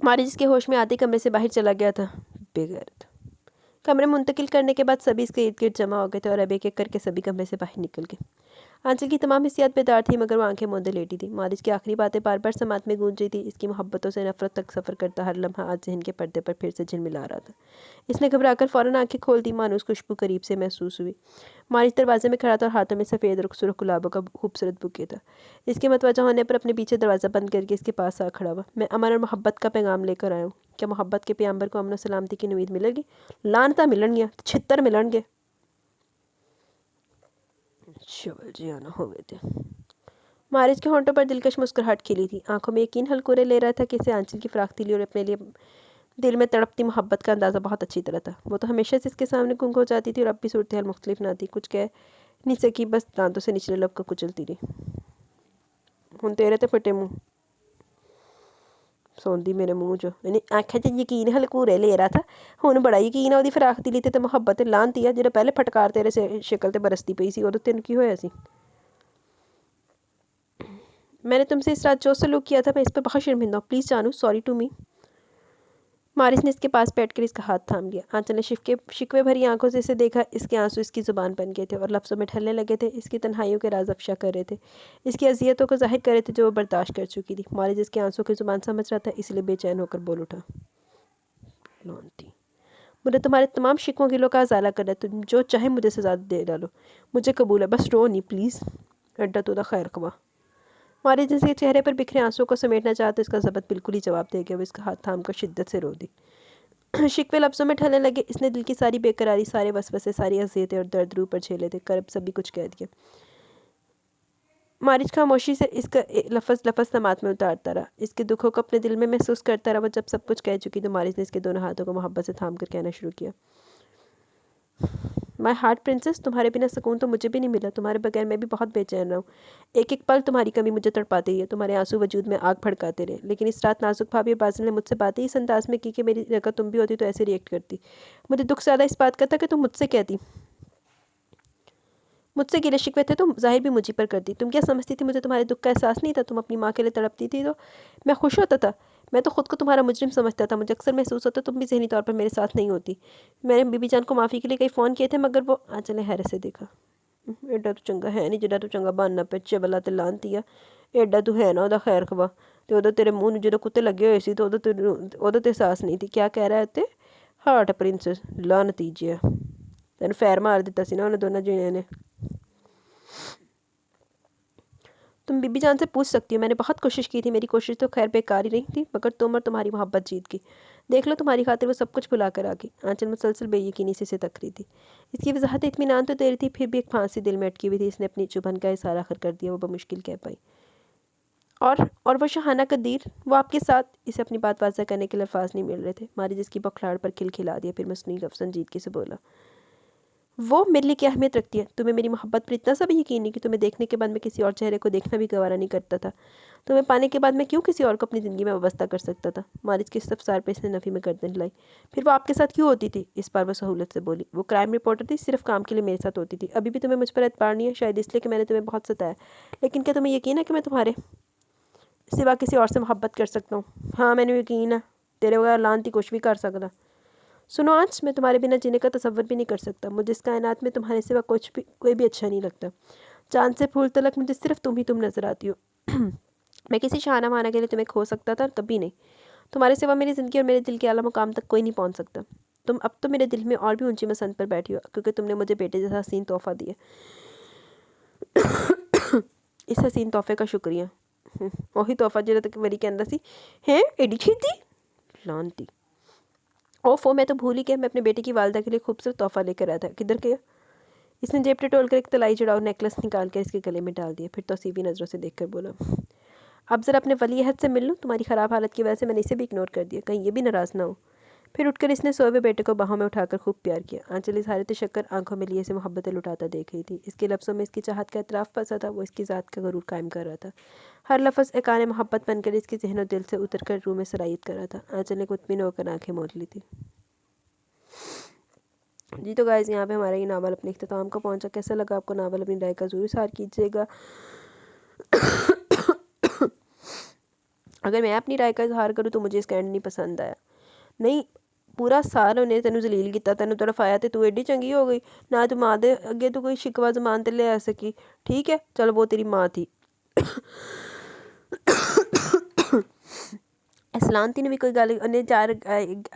मारी जिसके होश में आते कमरे से बाहर चला गया था। बेगैरत। कमरे मुंतकिल करने के बाद सभी इसके इर्द गिर्द जमा हो गए थे और अब एक एक करके सभी कमरे से बाहर निकल गए। आंचल की तमाम हिस्सियात बेदार थी, मगर वो आंखें मूंदे लेटी थी। मारिस की आखिरी बातें बार बार समात में गूंज रही थी। इसकी मोहब्बतों से नफरत तक सफ़र करता हर लम्हा आज जहन के पर्दे पर फिर से झिलमिला रहा था। इसने घबराकर फ़ौरन आंखें खोल दी, मानो उस खुशबू करीब से महसूस हुई। मारिस दरवाजे में खड़ा था और हाथों में सफ़ेद और सुर्ख गुलाबों का खूबसूरत बुके था। इसके मतवजह होने पर अपने पीछे दरवाज़ा बंद करके इसके पास आ खड़ा हुआ। मैं अमन और मोहब्बत का पैगाम लेकर आया हूँ। क्या मोहब्बत के पैगंबर को अमन और सलामती की उम्मीद मिलेगी? लानता मिलनगियां, छितर मिलनगे। चवल जी आना हो गए थे। मारिस के होंठों पर दिलकश मुस्कुराहट खिली थी। आंखों में यकीन हलकोरे ले रहा था कि इसे आंचल की फराख दिली और अपने लिए दिल में तड़पती मोहब्बत का अंदाज़ा बहुत अच्छी तरह था। वो तो हमेशा से इसके सामने गुंग हो जाती थी और अब भी सूरत हाल मुख्तलिफ ना थी। कुछ कह नहीं सकी, बस दांतों से निचले लब को कुचलती रही। हुण तेरे ते फटे मुँह सौंदी मेरे मुँह जो यानी आँखें च यकीन हलकूरे ले रहा था। हुण बड़ा यकीन है ਉਹਦੀ फराख दिली ते मुहब्बत लानती है। जो पहले फटकार तेरे से शक्ल ते बरसती पई सी, उदों तेन की होया सी? मैंने तुमसे इस रात जो सलूक किया था मैं इस पर बहुत शर्मिंदा हूँ। प्लीज़ जानू, सॉरी टू मी। मारिस ने इसके पास बैठकर इसका हाथ थाम लिया। आंचल ने शिकवे भरी आंखों से इसे देखा। इसके आंसू इसकी ज़ुबान बन गए थे और लफ्ज़ों में ढलने लगे थे। इसकी तन्हाइयों के राज अफशा कर रहे थे, इसकी अजियतों को जाहिर कर रहे थे जो वो बर्दाश्त कर चुकी थी। मारिस इसके आंसू की ज़ुबान समझ रहा था, इसलिए बेचैन होकर बोल उठा। लौनती, मुझे तुम्हारे तमाम शिकवों गिलों का अजाला करना है। तुम जो चाहे मुझे सजा दे डालो, मुझे कबूल है, बस रो नहीं प्लीज़। अड्डा तो खैर कमा। मारिस जिसके चेहरे पर बिखरे आंसुओं को समेटना चाहते इसका ज़बत बिल्कुल ही जवाब दे गया। वो इसका हाथ थाम कर शिद्दत से रो दी। शिकवे लफ्ज़ों में ढलने लगे। इसने दिल की सारी बेकरारी, सारे वसवसे, सारी अज़ियतें और दर्द रूह पर झेले थे, करब सभी कुछ कह दिया। मारिच खामोशी से इसका लफ्ज़ लफ्ज़ समात में उतारता रहा। इसके दुखों को अपने दिल में महसूस करता रहा। वो जब सब कुछ कह चुकी तो मारिच ने इसके दोनों हाथों को मोहब्बत से थाम कर कहना शुरू किया। माय हार्ट प्रिंसेस, तुम्हारे बिना सुकून तो मुझे भी नहीं मिला। तुम्हारे बगैर मैं भी बहुत बेचैन रहा हूँ। एक एक पल तुम्हारी कमी मुझे तड़पाती है। तुम्हारे आंसू वजूद में आग भड़काते रहे। लेकिन इस रात नाजुक भाभी और बाजिल ने मुझसे बातें इस अंदाज में की कि मेरी जगह तुम भी होती तो ऐसे रिएक्ट करती। मुझे दुख ज़्यादा इस बात का था कि तुम मुझसे कहती, मुझसे गिले शिकवे थे तो जाहिर भी मुझी पर करती। तुम क्या समझती थी मुझे तुम्हारे दुख का एहसास नहीं था? तुम अपनी माँ के लिए तड़पती थी तो मैं खुश होता था। मैं तो खुद को तुम्हारा मुजरिम समझता था। मुझे अक्सर महसूस होता तुम भी ज़हनी तौर पर मेरे साथ नहीं होती। मैंने बीबी जान को माफ़ी के लिए कई फ़ोन किए थे, मगर वो आंचल ने हैरत से देखा। एडा तो चंगा है नहीं जिहड़ा तू चंगा बनना पे चबला ते लानती है। एडा तू है ना ਉਹਦਾ खैर खवा ਤੇ ਉਹਦੇ ਤੇਰੇ ਮੂੰਹ ਨੂੰ ਜਦੋਂ ਕੁੱਤੇ ਲੱਗੇ ਹੋਏ ਸੀ ਤੇ ਉਹਦੇ ਤੇ एहसास नहीं थी। क्या कह रहा है ते हार्ट प्रिंसेस लानती जिहा ਤੈਨੂੰ ਫੈਰ मार ਦਿੱਤਾ ਸੀ ਨਾ ਉਹਨੇ ਦੋਨਾਂ ਜਣਿਆਂ ने। तुम बीबी जान से पूछ सकती हो, मैंने बहुत कोशिश की थी। मेरी कोशिश तो खैर बेकार ही नहीं थी, मगर तुम और तुम्हारी मोहब्बत जीत गई। देख लो, तुम्हारी खातिर वो सब कुछ भुला कर आ गई। आंचल मुसलसल बेयकीनी से इसे तक रही थी। इसकी वजाहत इत्मीनान तो दे रही थी, फिर भी एक फांसी दिल में अटकी हुई थी। इसने अपनी चुभन का इशारा आखिर कर दिया। वो बमुश्किल कह पाई, और वो शहाना कदीर, वो आपके साथ। इसे अपनी बात वाज़ा करने के लिए अल्फाज नहीं मिल रहे थे। मारी जिसकी बौखलाहट पर खिलखिला दिया, फिर मसनूई संजीदगी से बोला, वो मेरे लिए क्या अहमियत रखती है? तुम्हें मेरी मोहब्बत पर इतना सा भी यकीन नहीं कि तुम्हें देखने के बाद मैं किसी और चेहरे को देखना भी गवारा नहीं करता था? तुम्हें पाने के बाद मैं क्यों किसी और को अपनी ज़िंदगी में वाबस्ता कर सकता था? मारिज की इस रफ्तार पर इसने नफ़ी में गर्दन हिलाई। फिर वो आपके साथ क्यों होती थी? इस बार वो सहूलत से बोली। वो क्राइम रिपोर्टर थी, सिर्फ काम के लिए मेरे साथ होती थी। अभी भी तुम्हें मुझ पर एतबार नहीं है, शायद इसलिए कि मैंने तुम्हें बहुत सताया। लेकिन क्या तुम्हें यकीन है कि मैं तुम्हारे सिवा किसी और से मोहब्बत कर सकता हूँ? हाँ, मैंने यकीन है। तेरे बगैर लानती कुछ भी कर सकता। सुनो आज, मैं तुम्हारे बिना जीने का तसव्वुर भी नहीं कर सकता। मुझे इस कायनात में तुम्हारे सिवा कोई भी अच्छा नहीं लगता। चाँद से फूल तलक मुझे सिर्फ तुम नज़र आती हो। मैं किसी शाना माना के लिए तुम्हें खो सकता था, कभी नहीं। तुम्हारे सिवा मेरी ज़िंदगी और मेरे दिल के आला मुकाम तक कोई नहीं पहुँच सकता। तुम अब तो मेरे दिल में और भी ऊंची मसंद पर बैठी हो, क्योंकि तुमने मुझे बेटे जैसा हसीन तोहफ़ा दिया। इस हसीन तोहफ़े का शुक्रिया। वही तोहफ़ा जो तक मेरी के अंदर सी है एडी छीती लानती। ओफो, मैं तो भूल ही गया, मैं अपने बेटे की वालदा के लिए खूबसूरत तोहफ़ा लेकर आया था। किधर गया? इसने जेब टटोल कर एक तलाई चढ़ाऊ नेकलेस निकाल कर इसके गले में डाल दिया। फिर तौसीफी नज़रों से देखकर बोला, अब ज़रा अपने वली अहद से मिल लूँ। तुम्हारी ख़राब हालत की वजह से मैंने इसे भी इग्नोर कर दिया, कहीं ये भी नाराज़ ना हो। फिर उठकर इसने सोए हुए बेटे को बाहों में उठाकर खूब प्यार किया। आंचल इस हालत शक्कर आंखों में लिए इसे मोहब्बतें लुटाता देख रही थी। इसके लफ्ज़ों में इसकी चाहत का एतराफ़ फंसा था। वो इसकी ज़ात का गरूर कायम कर रहा था। हर लफ्ज़ एकान मोहब्बत बनकर इसके ज़हन और दिल से उतर कर रूह में सरायत कर रहा था। आंचल ने मुतमिन होकर आंखें मोड़ ली थी। जी तो गाइज़, यहाँ पे हमारा ये नावल अपने इख्तिताम को पहुँचा। कैसा लगा आपको नावल? अपनी राय का ज़रूर इज़हार कीजिएगा। अगर मैं अपनी राय का इज़हार करूँ तो मुझे इसका एंड नहीं पसंद आया। नहीं, पूरा साल उन्हें तेनू जलील किया, तेनू तड़फाया तो तू एडी चंगी हो गई ना। तू माँ दे अगे तू कोई शिकवा जमान ते ले आ सकी। ठीक है, चल वो तेरी माँ थी। असलानती ने भी कोई गल उन्हें चार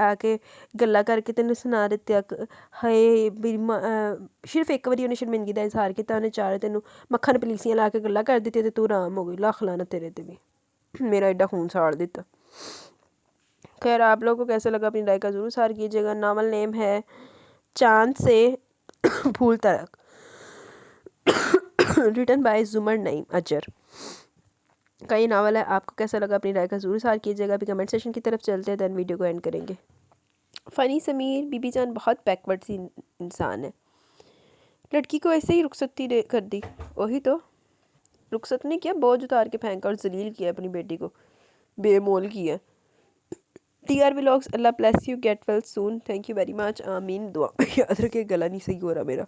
आके गल्ला करके तेन सुना दित्तिया। हाय मेरी माँ, सिर्फ एक बारी उन्हें शर्मिंदगी का इजहार किया, उन्हें चार तेन मक्खन पलीसियाँ ला के गल्ला कर दित्तियां ते तू आराम हो गई। लख लाना तेरे ते भी, मेरा एडा खून साड़ दिता। खैर, आप लोगों को कैसा लगा अपनी राय का ज़रूर इज़हार कीजिएगा। नावल नेम है चाँद से फूल तक, रिटन बाय जुमर नईम अजर का ये नावल है। आपको कैसा लगा अपनी राय का ज़रूर इज़हार कीजिएगा। अभी कमेंट सेशन की तरफ चलते हैं, दैन वीडियो को एंड करेंगे। फ़नी समीर, बीबी जान बहुत बैकवर्ड सी इंसान है। लड़की को ऐसे ही रुखसती दे कर दी। वही तो, रुखसत नहीं किया, बोझ उतार के फेंका और जलील किया अपनी बेटी को, बेमोल किया। TR vlogs, Allah bless you, get well soon, thank you very much, आमीन। दुआ याद रखे, गला नहीं सही हो रहा मेरा।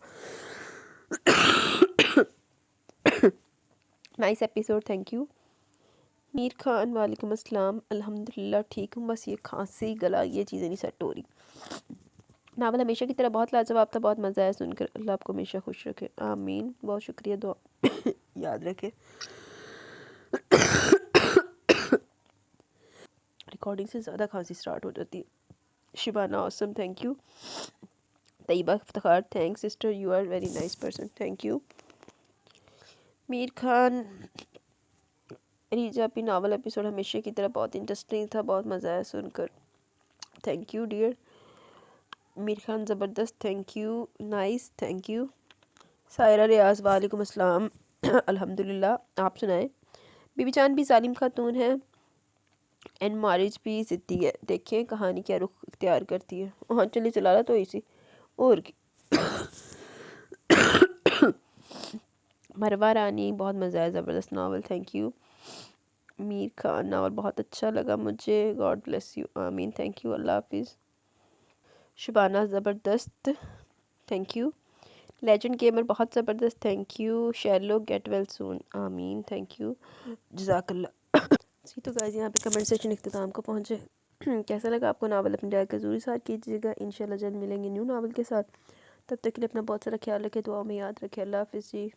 Nice episode, thank you. Mir Khan, वालेकुम अस्सलाम, अल्हम्दुलिल्लाह ठीक हूँ, बस ये खांसी गला ये चीज़ें नहीं सेट हो रही। नावल हमेशा की तरह बहुत लाजवाब था, बहुत मज़ा आया सुनकर। अल्लाह आपको हमेशा खुश रखे, आमीन। बहुत शुक्रिया, दुआ याद रखे। रिकॉर्डिंग से ज़्यादा खांसी स्टार्ट हो जाती है। Shibana awesome, thank you. Tayyaba Iftikhar, thanks sister, you are very nice person, thank you. Mir Khan, Riza भी नावल एपिसोड हमेशा की तरह बहुत इंटरेस्टिंग था, बहुत मज़ा आया सुनकर, thank you dear. Mir Khan ज़बरदस्त, thank you, nice, thank you. Saira Riaz, वालेकुम अस्सलाम, अल्हम्दुलिल्लाह, आप सुनाएं। बीबी जान भी जालिम खातून है एंड मैरिज भी ज़िद्दी है। देखिए कहानी क्या रुख इख्तियार करती है। हाँ चलिए, चला रहा तो इसी और की। मरवा रानी, बहुत मज़ा आया, ज़बरदस्त novel, thank you. Mir Khan, novel बहुत अच्छा लगा मुझे, गॉड ब्लेस यू, आमीन, थैंक यू, अल्लाह हाफिज़। शुबाना, ज़बरदस्त, थैंक यू। लेजेंड गेमर, बहुत ज़बरदस्त, thank you. Shallow, get well soon, आमीन, थैंक यू, जज़ाकल्लाह। जी तो गाइस, यहाँ पे कमेंट सेक्शन इख्तिताम को पहुँचे। कैसा लगा आपको नावल? अपनी राय का ज़रूर इज़हार कीजिएगा। इंशाल्लाह जल्द मिलेंगे न्यू नावल के साथ। तब तक के लिए अपना बहुत सारा ख्याल रखें, दुआ में याद रखें। अल्लाह हाफिज़ जी।